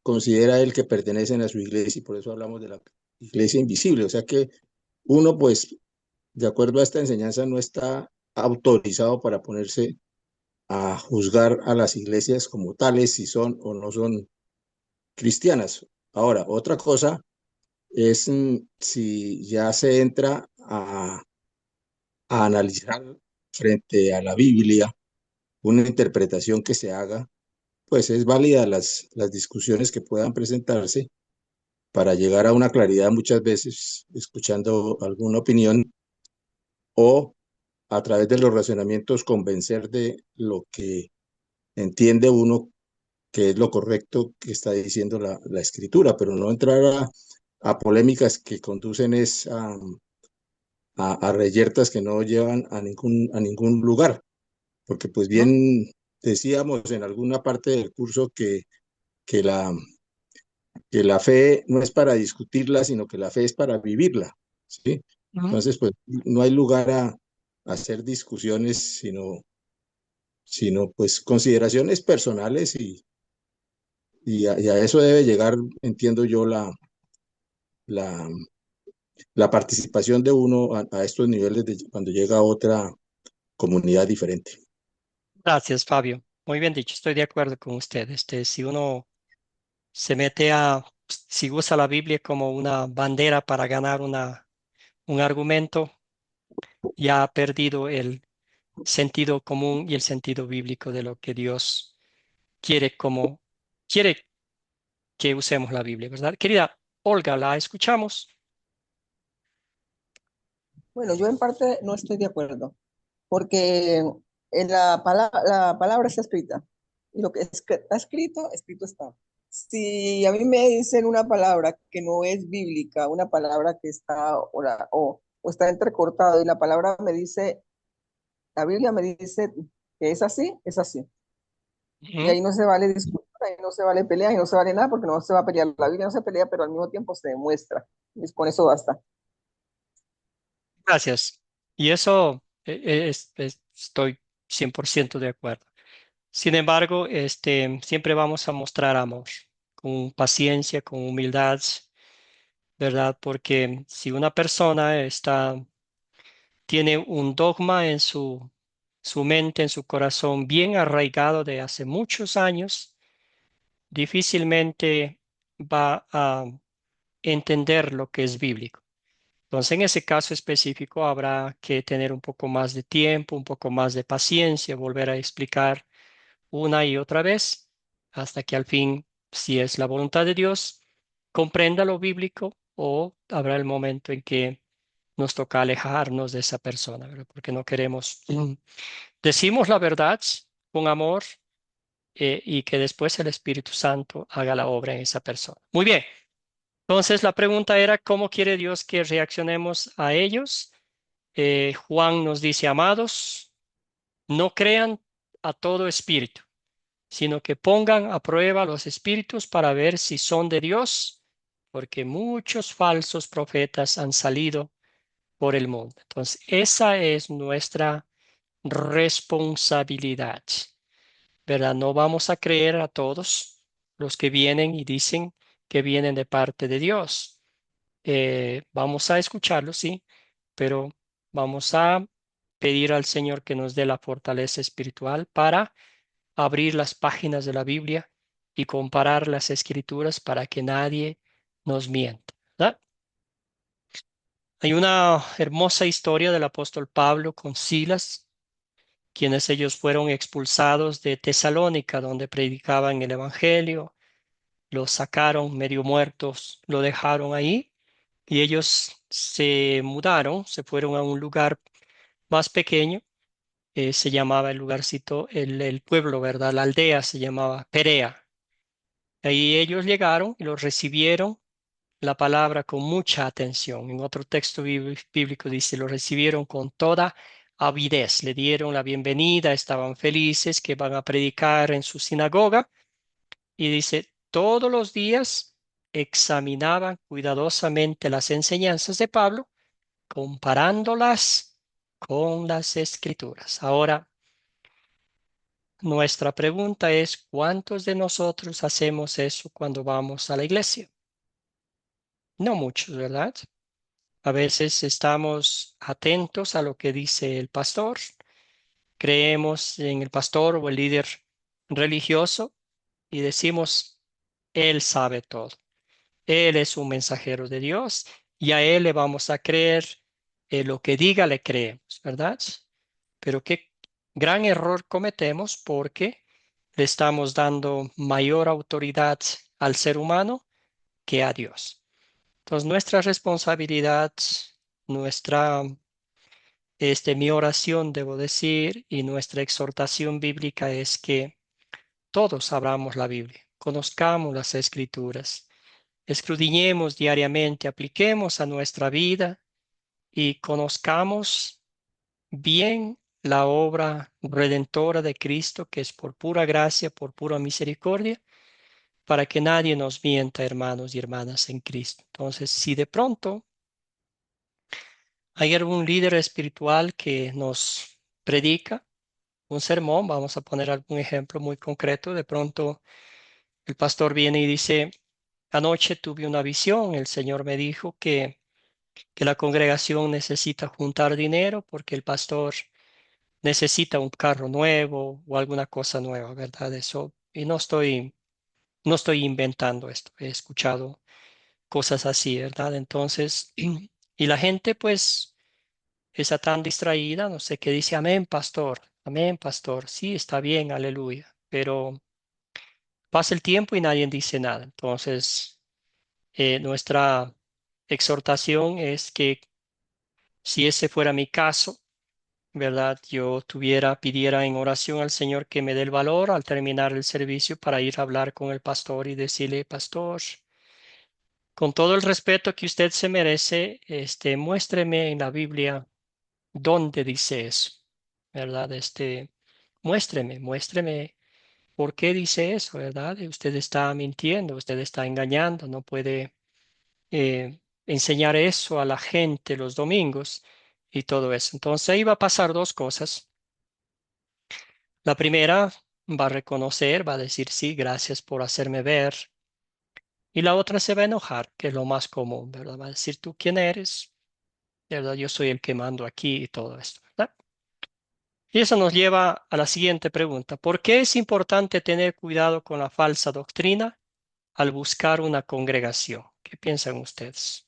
considera él que pertenecen a su iglesia y por eso hablamos de la iglesia invisible. O sea que uno, pues, de acuerdo a esta enseñanza, no está autorizado para ponerse a juzgar a las iglesias como tales, si son o no son cristianas. Ahora, otra cosa es si ya se entra a analizar frente a la Biblia una interpretación que se haga, pues es válida las discusiones que puedan presentarse para llegar a una claridad muchas veces escuchando alguna opinión o a través de los razonamientos convencer de lo que entiende uno que es lo correcto que está diciendo la escritura, pero no entrar a polémicas que conducen a reyertas que no llevan a ningún lugar, porque pues ¿No? bien decíamos en alguna parte del curso que la, que la fe no es para discutirla, sino que la fe es para vivirla, ¿sí? Ujú. Entonces, pues no hay lugar a hacer discusiones, sino pues consideraciones personales y a eso debe llegar, entiendo yo, la, la participación de uno a estos niveles cuando llega a otra comunidad diferente. Gracias, Fabio. Muy bien dicho, estoy de acuerdo con usted. Si uno se mete si usa la Biblia como una bandera para ganar un argumento, ya ha perdido el sentido común y el sentido bíblico de lo que Dios quiere que usemos la Biblia, ¿verdad? Querida Olga, ¿la escuchamos? Bueno, yo en parte no estoy de acuerdo, porque en la palabra está escrita, y lo que está escrito, escrito está. Si a mí me dicen una palabra que no es bíblica, una palabra que está o está entrecortada, y la palabra me dice, la Biblia me dice que es así, es así. Y Ujú. ahí no se vale discutir, ahí no se vale pelear, ahí no se vale nada, porque no se va a pelear. La Biblia no se pelea, pero al mismo tiempo se demuestra. Y con eso basta. Gracias. Y eso estoy 100% de acuerdo. Sin embargo, siempre vamos a mostrar amor, con paciencia, con humildad, ¿verdad? Porque si una persona tiene un dogma en su mente, en su corazón, bien arraigado de hace muchos años, difícilmente va a entender lo que es bíblico. Entonces, en ese caso específico, habrá que tener un poco más de tiempo, un poco más de paciencia, volver a explicar una y otra vez, hasta que al fin, si es la voluntad de Dios, comprenda lo bíblico o habrá el momento en que nos toca alejarnos de esa persona, ¿verdad? Porque no queremos, decimos la verdad con amor y que después el Espíritu Santo haga la obra en esa persona. Muy bien. Entonces la pregunta era, ¿cómo quiere Dios que reaccionemos a ellos? Juan nos dice, amados, no crean a todo espíritu, sino que pongan a prueba los espíritus para ver si son de Dios, porque muchos falsos profetas han salido por el mundo. Entonces, esa es nuestra responsabilidad, ¿verdad? No vamos a creer a todos los que vienen y dicen que vienen de parte de Dios. Vamos a escucharlos, sí, pero vamos a pedir al Señor que nos dé la fortaleza espiritual para abrir las páginas de la Biblia y comparar las escrituras para que nadie nos mienta, ¿verdad? Hay una hermosa historia del apóstol Pablo con Silas, quienes ellos fueron expulsados de Tesalónica, donde predicaban el Evangelio, los sacaron medio muertos, lo dejaron ahí y ellos se mudaron, se fueron a un lugar más pequeño, se llamaba el lugarcito, el pueblo, ¿verdad? La aldea se llamaba Perea. Ahí ellos llegaron y los recibieron la palabra con mucha atención. En otro texto bíblico dice, lo recibieron con toda avidez, le dieron la bienvenida, estaban felices que van a predicar en su sinagoga y dice, todos los días examinaban cuidadosamente las enseñanzas de Pablo, comparándolas con las escrituras. Ahora, nuestra pregunta es, ¿cuántos de nosotros hacemos eso cuando vamos a la iglesia? No muchos, ¿verdad? A veces estamos atentos a lo que dice el pastor, creemos en el pastor o el líder religioso y decimos, él sabe todo. Él es un mensajero de Dios y a él le vamos a creer lo que diga le creemos, ¿verdad? Pero qué gran error cometemos porque le estamos dando mayor autoridad al ser humano que a Dios. Entonces, nuestra responsabilidad, nuestra, mi oración, debo decir, y nuestra exhortación bíblica es que todos abramos la Biblia, conozcamos las Escrituras, escudriñemos diariamente, apliquemos a nuestra vida y conozcamos bien la obra redentora de Cristo, que es por pura gracia, por pura misericordia, para que nadie nos mienta, hermanos y hermanas en Cristo. Entonces, si de pronto hay algún líder espiritual que nos predica un sermón, vamos a poner algún ejemplo muy concreto, de pronto el pastor viene y dice, anoche tuve una visión, el Señor me dijo que la congregación necesita juntar dinero porque el pastor necesita un carro nuevo o alguna cosa nueva, ¿verdad? Eso, y no estoy inventando esto, he escuchado cosas así, ¿verdad? Entonces, y la gente pues está tan distraída, no sé qué dice, amén, pastor, sí, está bien, aleluya, pero pasa el tiempo y nadie dice nada. Entonces, nuestra exhortación es que si ese fuera mi caso, ¿verdad? Yo pidiera en oración al Señor que me dé el valor al terminar el servicio para ir a hablar con el pastor y decirle, pastor, con todo el respeto que usted se merece, muéstreme en la Biblia dónde dice eso, ¿verdad? Muéstreme por qué dice eso, ¿verdad? Usted está mintiendo, usted está engañando, no puede enseñar eso a la gente los domingos y todo eso. Entonces ahí va a pasar dos cosas. La primera va a reconocer, va a decir sí, gracias por hacerme ver. Y la otra se va a enojar, que es lo más común, ¿verdad? Va a decir tú quién eres, ¿verdad? Yo soy el que mando aquí y todo esto, ¿verdad? Y eso nos lleva a la siguiente pregunta. ¿Por qué es importante tener cuidado con la falsa doctrina al buscar una congregación? ¿Qué piensan ustedes?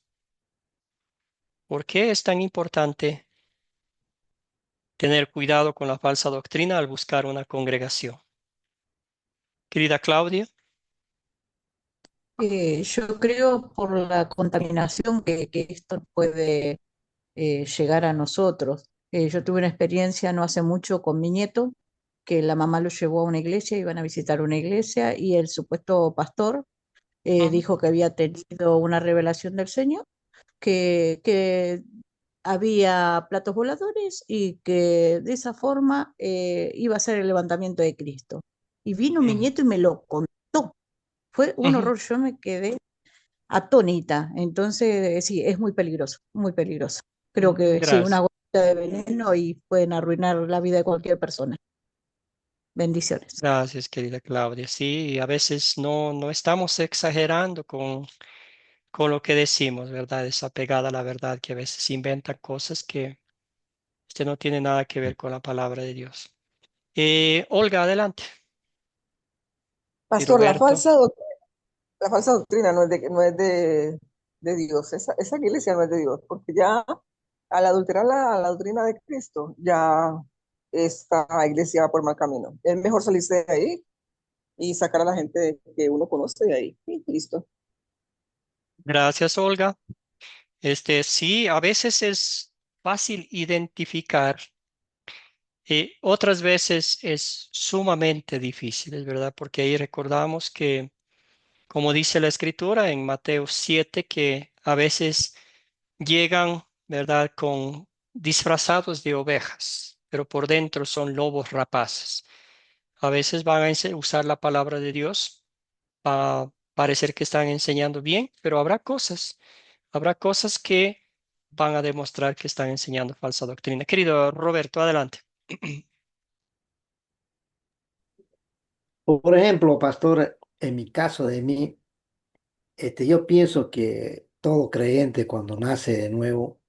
¿Por qué es tan importante tener cuidado con la falsa doctrina al buscar una congregación? Querida Claudia. Yo creo por la contaminación que esto puede llegar a nosotros. Yo tuve una experiencia no hace mucho con mi nieto, que la mamá lo llevó a una iglesia, iban a visitar una iglesia y el supuesto pastor dijo que había tenido una revelación del Señor, que había platos voladores y que de esa forma iba a ser el levantamiento de Cristo. Y vino mi nieto y me lo contó. Fue un Ujú. horror, yo me quedé atónita. Entonces, sí, es muy peligroso, muy peligroso. Creo que sí, una Gracias. gotita de veneno y pueden arruinar la vida de cualquier persona. Bendiciones. Gracias, querida Claudia. Sí, a veces no estamos exagerando con lo que decimos, ¿verdad? Es apegada a la verdad, que a veces inventan cosas que no tienen nada que ver con la palabra de Dios. Olga, adelante. Y Pastor, Roberto. la falsa doctrina no es de Dios, esa iglesia no es de Dios, porque ya al adulterar la doctrina de Cristo, ya esta iglesia va por mal camino. Es mejor salirse de ahí y sacar a la gente que uno conoce de ahí. Y listo. Gracias, Olga. Sí, a veces es fácil identificar, otras veces es sumamente difícil, es verdad, porque ahí recordamos que, como dice la escritura en Mateo 7, que a veces llegan, ¿verdad?, con disfrazados de ovejas, pero por dentro son lobos rapaces. A veces van a usar la palabra de Dios para parecer que están enseñando bien, pero habrá cosas que van a demostrar que están enseñando falsa doctrina. Querido Roberto, adelante. Por ejemplo, pastor, en mi caso de mí, yo pienso que todo creyente cuando nace de nuevo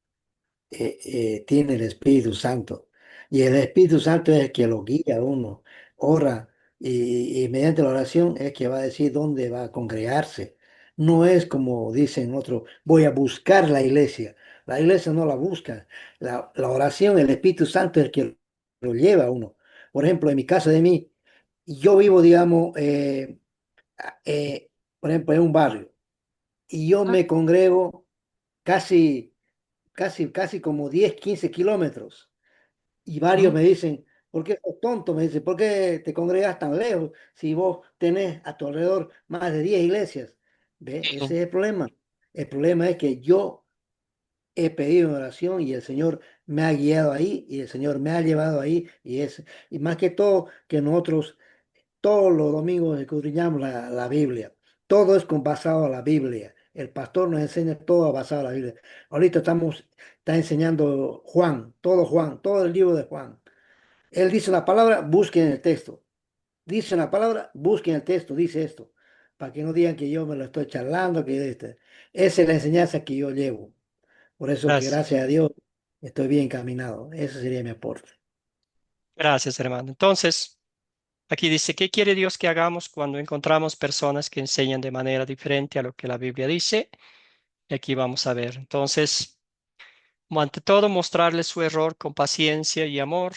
tiene el Espíritu Santo. Y el Espíritu Santo es el que lo guía a uno, ora, y mediante la oración es que va a decir dónde va a congregarse. No es como dicen otros, voy a buscar la iglesia. La iglesia no la busca. La oración, el Espíritu Santo es el que lo lleva a uno. Por ejemplo, en mi caso de mí, yo vivo, digamos, por ejemplo, en un barrio y yo Ah, me congrego casi, casi como 10 15 kilómetros. Y varios ¿Mm? me dicen, ¿por qué sos tonto? Me dicen, ¿por qué te congregas tan lejos si vos tenés a tu alrededor más de 10 iglesias? ¿Ve? Ese es el problema. El problema es que yo he pedido en oración y el Señor me ha guiado ahí y el Señor me ha llevado ahí y más que todo que nosotros todos los domingos escudriñamos la Biblia. Todo es basado a la Biblia. El pastor nos enseña todo basado a la Biblia. Ahorita está enseñando Juan, todo el libro de Juan. Él dice una palabra, busquen el texto. Dice una palabra, busquen el texto, dice esto. Para que no digan que yo me lo estoy charlando, Esa es la enseñanza que yo llevo. Por eso que Gracias. gracias a Dios estoy bien caminado. Ese sería mi aporte. Gracias, hermano. Entonces, aquí dice, ¿qué quiere Dios que hagamos cuando encontramos personas que enseñan de manera diferente a lo que la Biblia dice? Y aquí vamos a ver. Entonces, ante todo, mostrarles su error con paciencia y amor.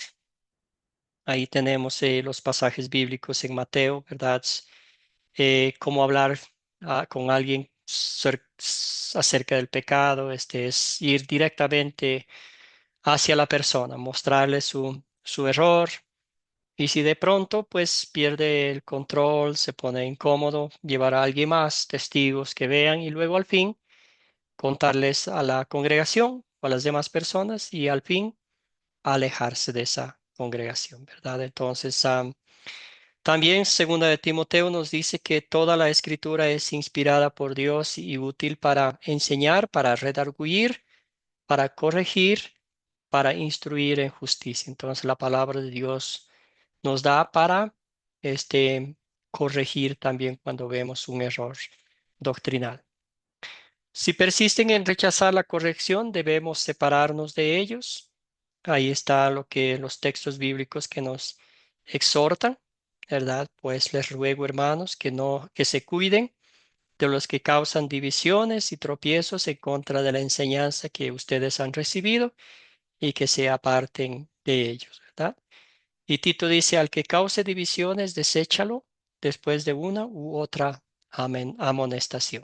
Ahí tenemos los pasajes bíblicos en Mateo, ¿verdad? Cómo hablar con alguien acerca del pecado, es ir directamente hacia la persona, mostrarle su error. Y si de pronto pues pierde el control, se pone incómodo, llevar a alguien más, testigos que vean y luego al fin contarles a la congregación o a las demás personas y al fin alejarse de esa congregación, ¿verdad? Entonces, también segunda de Timoteo nos dice que toda la escritura es inspirada por Dios y útil para enseñar, para redarguir, para corregir, para instruir en justicia. Entonces, la palabra de Dios nos da para corregir también cuando vemos un error doctrinal. Si persisten en rechazar la corrección, debemos separarnos de ellos. Ahí está lo que los textos bíblicos que nos exhortan, ¿verdad? Pues les ruego, hermanos, que se cuiden de los que causan divisiones y tropiezos en contra de la enseñanza que ustedes han recibido y que se aparten de ellos, ¿verdad? Y Tito dice, al que cause divisiones, deséchalo después de una u otra amonestación.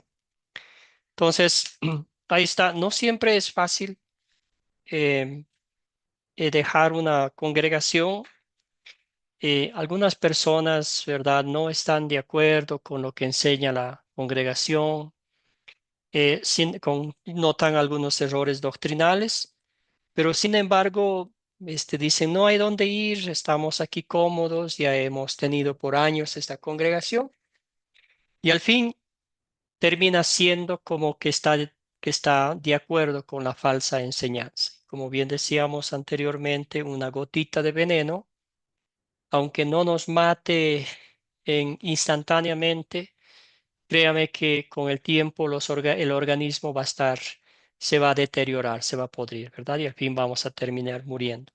Entonces, ahí está. No siempre es fácil eh, dejar una congregación. Algunas personas, ¿verdad?, no están de acuerdo con lo que enseña la congregación, notan algunos errores doctrinales, pero sin embargo, dicen, no hay dónde ir, estamos aquí cómodos, ya hemos tenido por años esta congregación, y al fin termina siendo como que está de acuerdo con la falsa enseñanza. Como bien decíamos anteriormente, una gotita de veneno, aunque no nos mate instantáneamente, créame que con el tiempo el organismo se va a deteriorar, se va a podrir, ¿verdad? Y al fin vamos a terminar muriendo.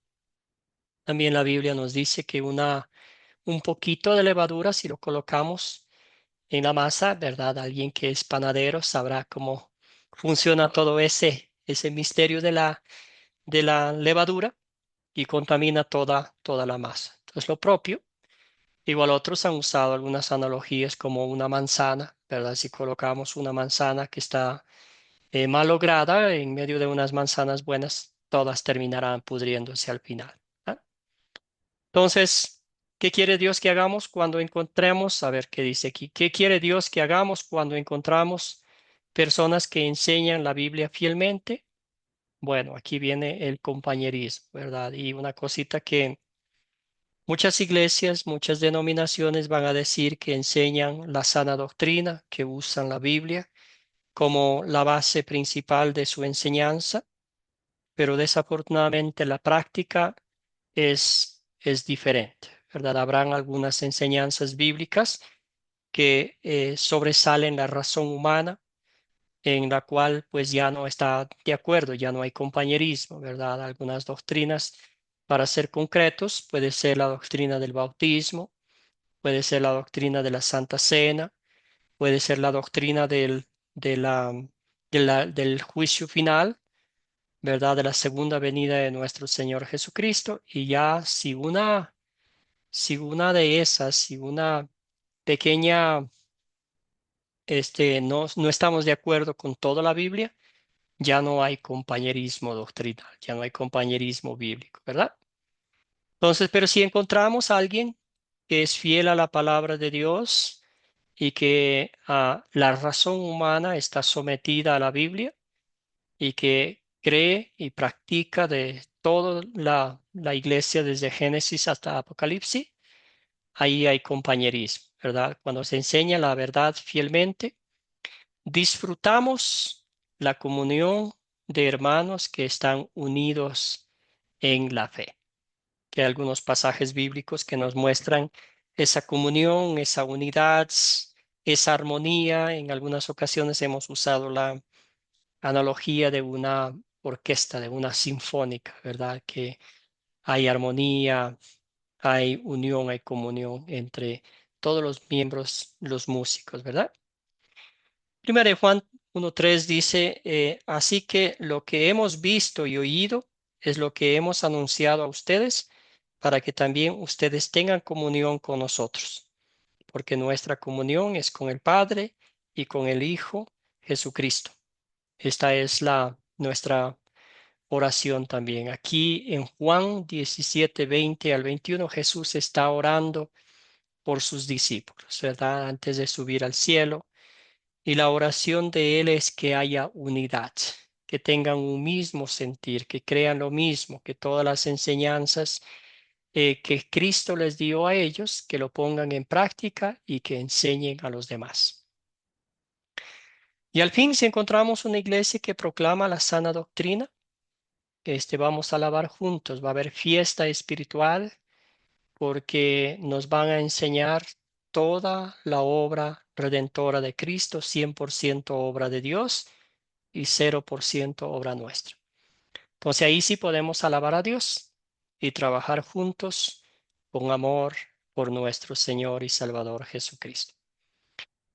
También la Biblia nos dice que un poquito de levadura, si lo colocamos en la masa, ¿verdad? Alguien que es panadero sabrá cómo funciona todo ese misterio de la levadura y contamina toda la masa. Entonces, lo propio. Igual otros han usado algunas analogías como una manzana, ¿verdad? Si colocamos una manzana que está mal lograda en medio de unas manzanas buenas, todas terminarán pudriéndose al final. ¿Ah? Entonces, ¿qué quiere Dios que hagamos cuando encontremos? A ver qué dice aquí. ¿Qué quiere Dios que hagamos cuando encontramos personas que enseñan la Biblia fielmente? Bueno, aquí viene el compañerismo, ¿verdad? Y una cosita que muchas iglesias, muchas denominaciones van a decir que enseñan la sana doctrina, que usan la Biblia como la base principal de su enseñanza, pero desafortunadamente la práctica es diferente, ¿verdad? Habrán algunas enseñanzas bíblicas que sobresalen la razón humana, en la cual pues ya no está de acuerdo, ya no hay compañerismo, ¿verdad? Algunas doctrinas, para ser concretos, puede ser la doctrina del bautismo, puede ser la doctrina de la Santa Cena, puede ser la doctrina de la, del juicio final, ¿verdad? De la segunda venida de nuestro Señor Jesucristo. Y ya si una de esas, si una pequeña, no estamos de acuerdo con toda la Biblia, ya no hay compañerismo doctrinal, ya no hay compañerismo bíblico, ¿verdad? Entonces, pero si encontramos a alguien que es fiel a la palabra de Dios y que la razón humana está sometida a la Biblia y que cree y practica de toda la iglesia desde Génesis hasta Apocalipsis, ahí hay compañerismo, ¿verdad? Cuando se enseña la verdad fielmente, disfrutamos la comunión de hermanos que están unidos en la fe, que hay algunos pasajes bíblicos que nos muestran esa comunión, esa unidad, esa armonía. En algunas ocasiones hemos usado la analogía de una orquesta, de una sinfónica, ¿verdad? Que hay armonía, hay unión, hay comunión entre todos los miembros, los músicos, ¿verdad? Primera de Juan 1:3 dice, así que lo que hemos visto y oído es lo que hemos anunciado a ustedes para que también ustedes tengan comunión con nosotros, porque nuestra comunión es con el Padre y con el Hijo Jesucristo. Esta es nuestra oración también. Aquí en Juan 17:20 al 21, Jesús está orando por sus discípulos, ¿verdad? Antes de subir al cielo. Y la oración de Él es que haya unidad, que tengan un mismo sentir, que crean lo mismo, que todas las enseñanzas que Cristo les dio a ellos, que lo pongan en práctica y que enseñen a los demás. Y al fin, si encontramos una iglesia que proclama la sana doctrina, vamos a alabar juntos, va a haber fiesta espiritual porque nos van a enseñar toda la obra redentora de Cristo, 100% obra de Dios y 0% obra nuestra. Entonces ahí sí podemos alabar a Dios y trabajar juntos con amor por nuestro Señor y Salvador Jesucristo.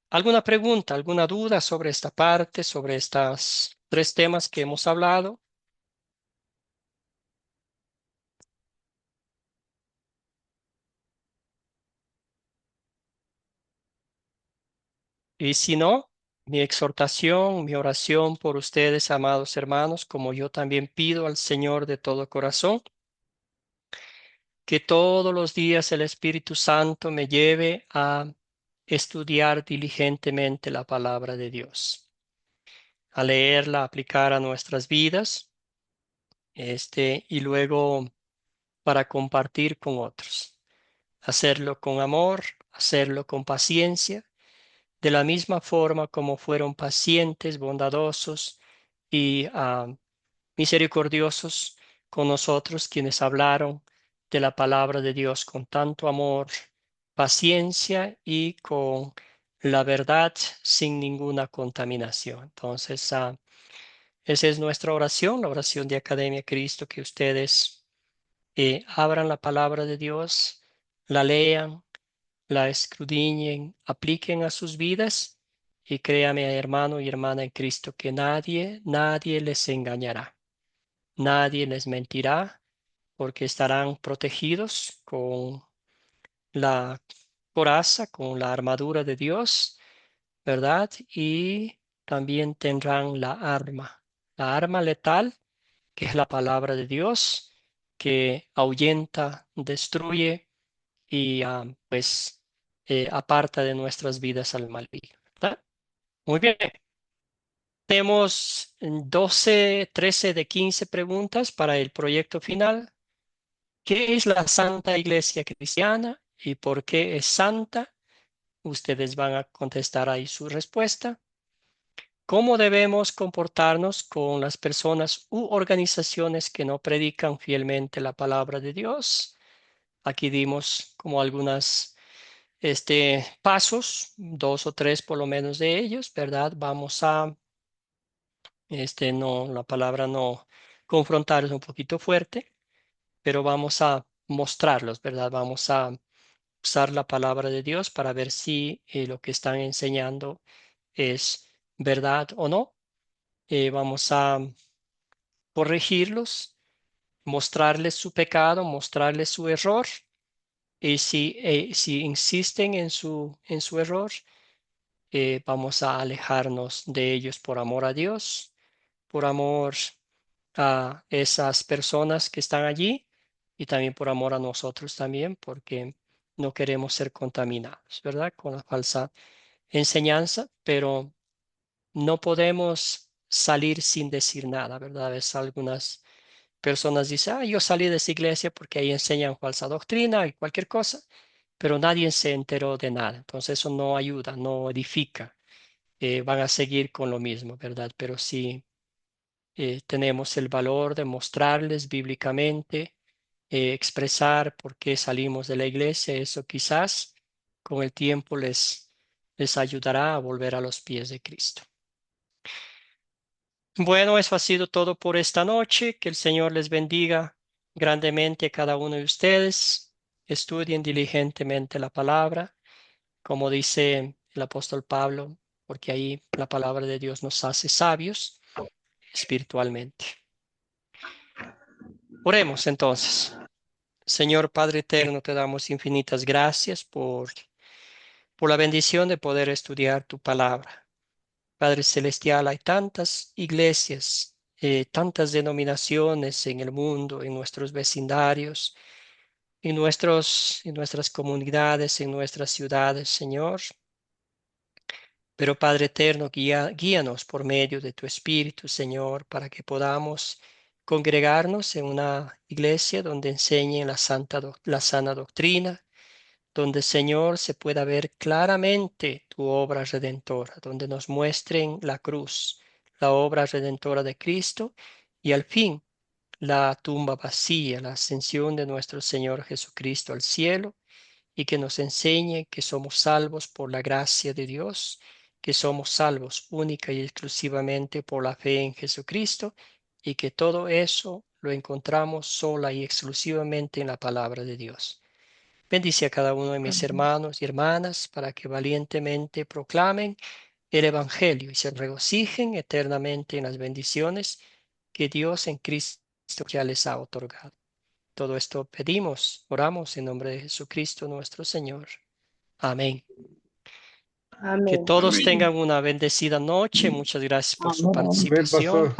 ¿Alguna pregunta, alguna duda sobre esta parte, sobre estos tres temas que hemos hablado? Y si no, mi exhortación, mi oración por ustedes, amados hermanos, como yo también pido al Señor de todo corazón, que todos los días el Espíritu Santo me lleve a estudiar diligentemente la palabra de Dios, a leerla, aplicar a nuestras vidas, y luego para compartir con otros. Hacerlo con amor, hacerlo con paciencia, de la misma forma como fueron pacientes, bondadosos y misericordiosos con nosotros, quienes hablaron de la palabra de Dios con tanto amor, paciencia y con la verdad sin ninguna contaminación. Entonces, esa es nuestra oración, la oración de Academia Cristo, que ustedes abran la palabra de Dios, la lean, la escudriñen, apliquen a sus vidas y créame, hermano y hermana en Cristo, que nadie les engañará, nadie les mentirá, porque estarán protegidos con la coraza, con la armadura de Dios, ¿verdad? Y también tendrán la arma letal, que es la palabra de Dios, que ahuyenta, destruye y pues aparta de nuestras vidas al maligno, ¿verdad? Muy bien. Tenemos 12, 13 de 15 preguntas para el proyecto final. ¿Qué es la Santa Iglesia Cristiana y por qué es santa? Ustedes van a contestar ahí su respuesta. ¿Cómo debemos comportarnos con las personas u organizaciones que no predican fielmente la palabra de Dios? Aquí dimos como algunas pasos, dos o tres por lo menos de ellos, ¿verdad? Vamos a, no, la palabra no confrontar es un poquito fuerte, pero vamos a mostrarlos, ¿verdad? Vamos a usar la palabra de Dios para ver si lo que están enseñando es verdad o no. Vamos a corregirlos, mostrarles su pecado, mostrarles su error. Y si insisten en su error, vamos a alejarnos de ellos por amor a Dios, por amor a esas personas que están allí y también por amor a nosotros también, porque no queremos ser contaminados, ¿verdad? Con la falsa enseñanza, pero no podemos salir sin decir nada, ¿verdad? A veces algunas personas dicen, yo salí de esa iglesia porque ahí enseñan falsa doctrina y cualquier cosa, pero nadie se enteró de nada. Entonces eso no ayuda, no edifica. Van a seguir con lo mismo, ¿verdad? Pero si tenemos el valor de mostrarles bíblicamente, expresar por qué salimos de la iglesia, eso quizás con el tiempo les ayudará a volver a los pies de Cristo. Bueno, eso ha sido todo por esta noche. Que el Señor les bendiga grandemente a cada uno de ustedes. Estudien diligentemente la palabra, como dice el apóstol Pablo, porque ahí la palabra de Dios nos hace sabios espiritualmente. Oremos entonces. Señor Padre eterno, te damos infinitas gracias por la bendición de poder estudiar tu palabra. Padre celestial, hay tantas iglesias, tantas denominaciones en el mundo, en nuestros vecindarios, en nuestras comunidades, en nuestras ciudades, Señor. Pero Padre eterno, guíanos por medio de tu Espíritu, Señor, para que podamos congregarnos en una iglesia donde enseñen la sana doctrina, donde, Señor, se pueda ver claramente tu obra redentora, donde nos muestren la cruz, la obra redentora de Cristo y al fin la tumba vacía, la ascensión de nuestro Señor Jesucristo al cielo, y que nos enseñe que somos salvos por la gracia de Dios, que somos salvos única y exclusivamente por la fe en Jesucristo, y que todo eso lo encontramos sola y exclusivamente en la palabra de Dios. Bendice a cada uno de mis hermanos y hermanas para que valientemente proclamen el Evangelio y se regocijen eternamente en las bendiciones que Dios en Cristo ya les ha otorgado. Todo esto pedimos, oramos en nombre de Jesucristo nuestro Señor. Amén. Que Amén. todos Amén. tengan una bendecida noche. Muchas gracias por su Amén. Amén, participación. pastor.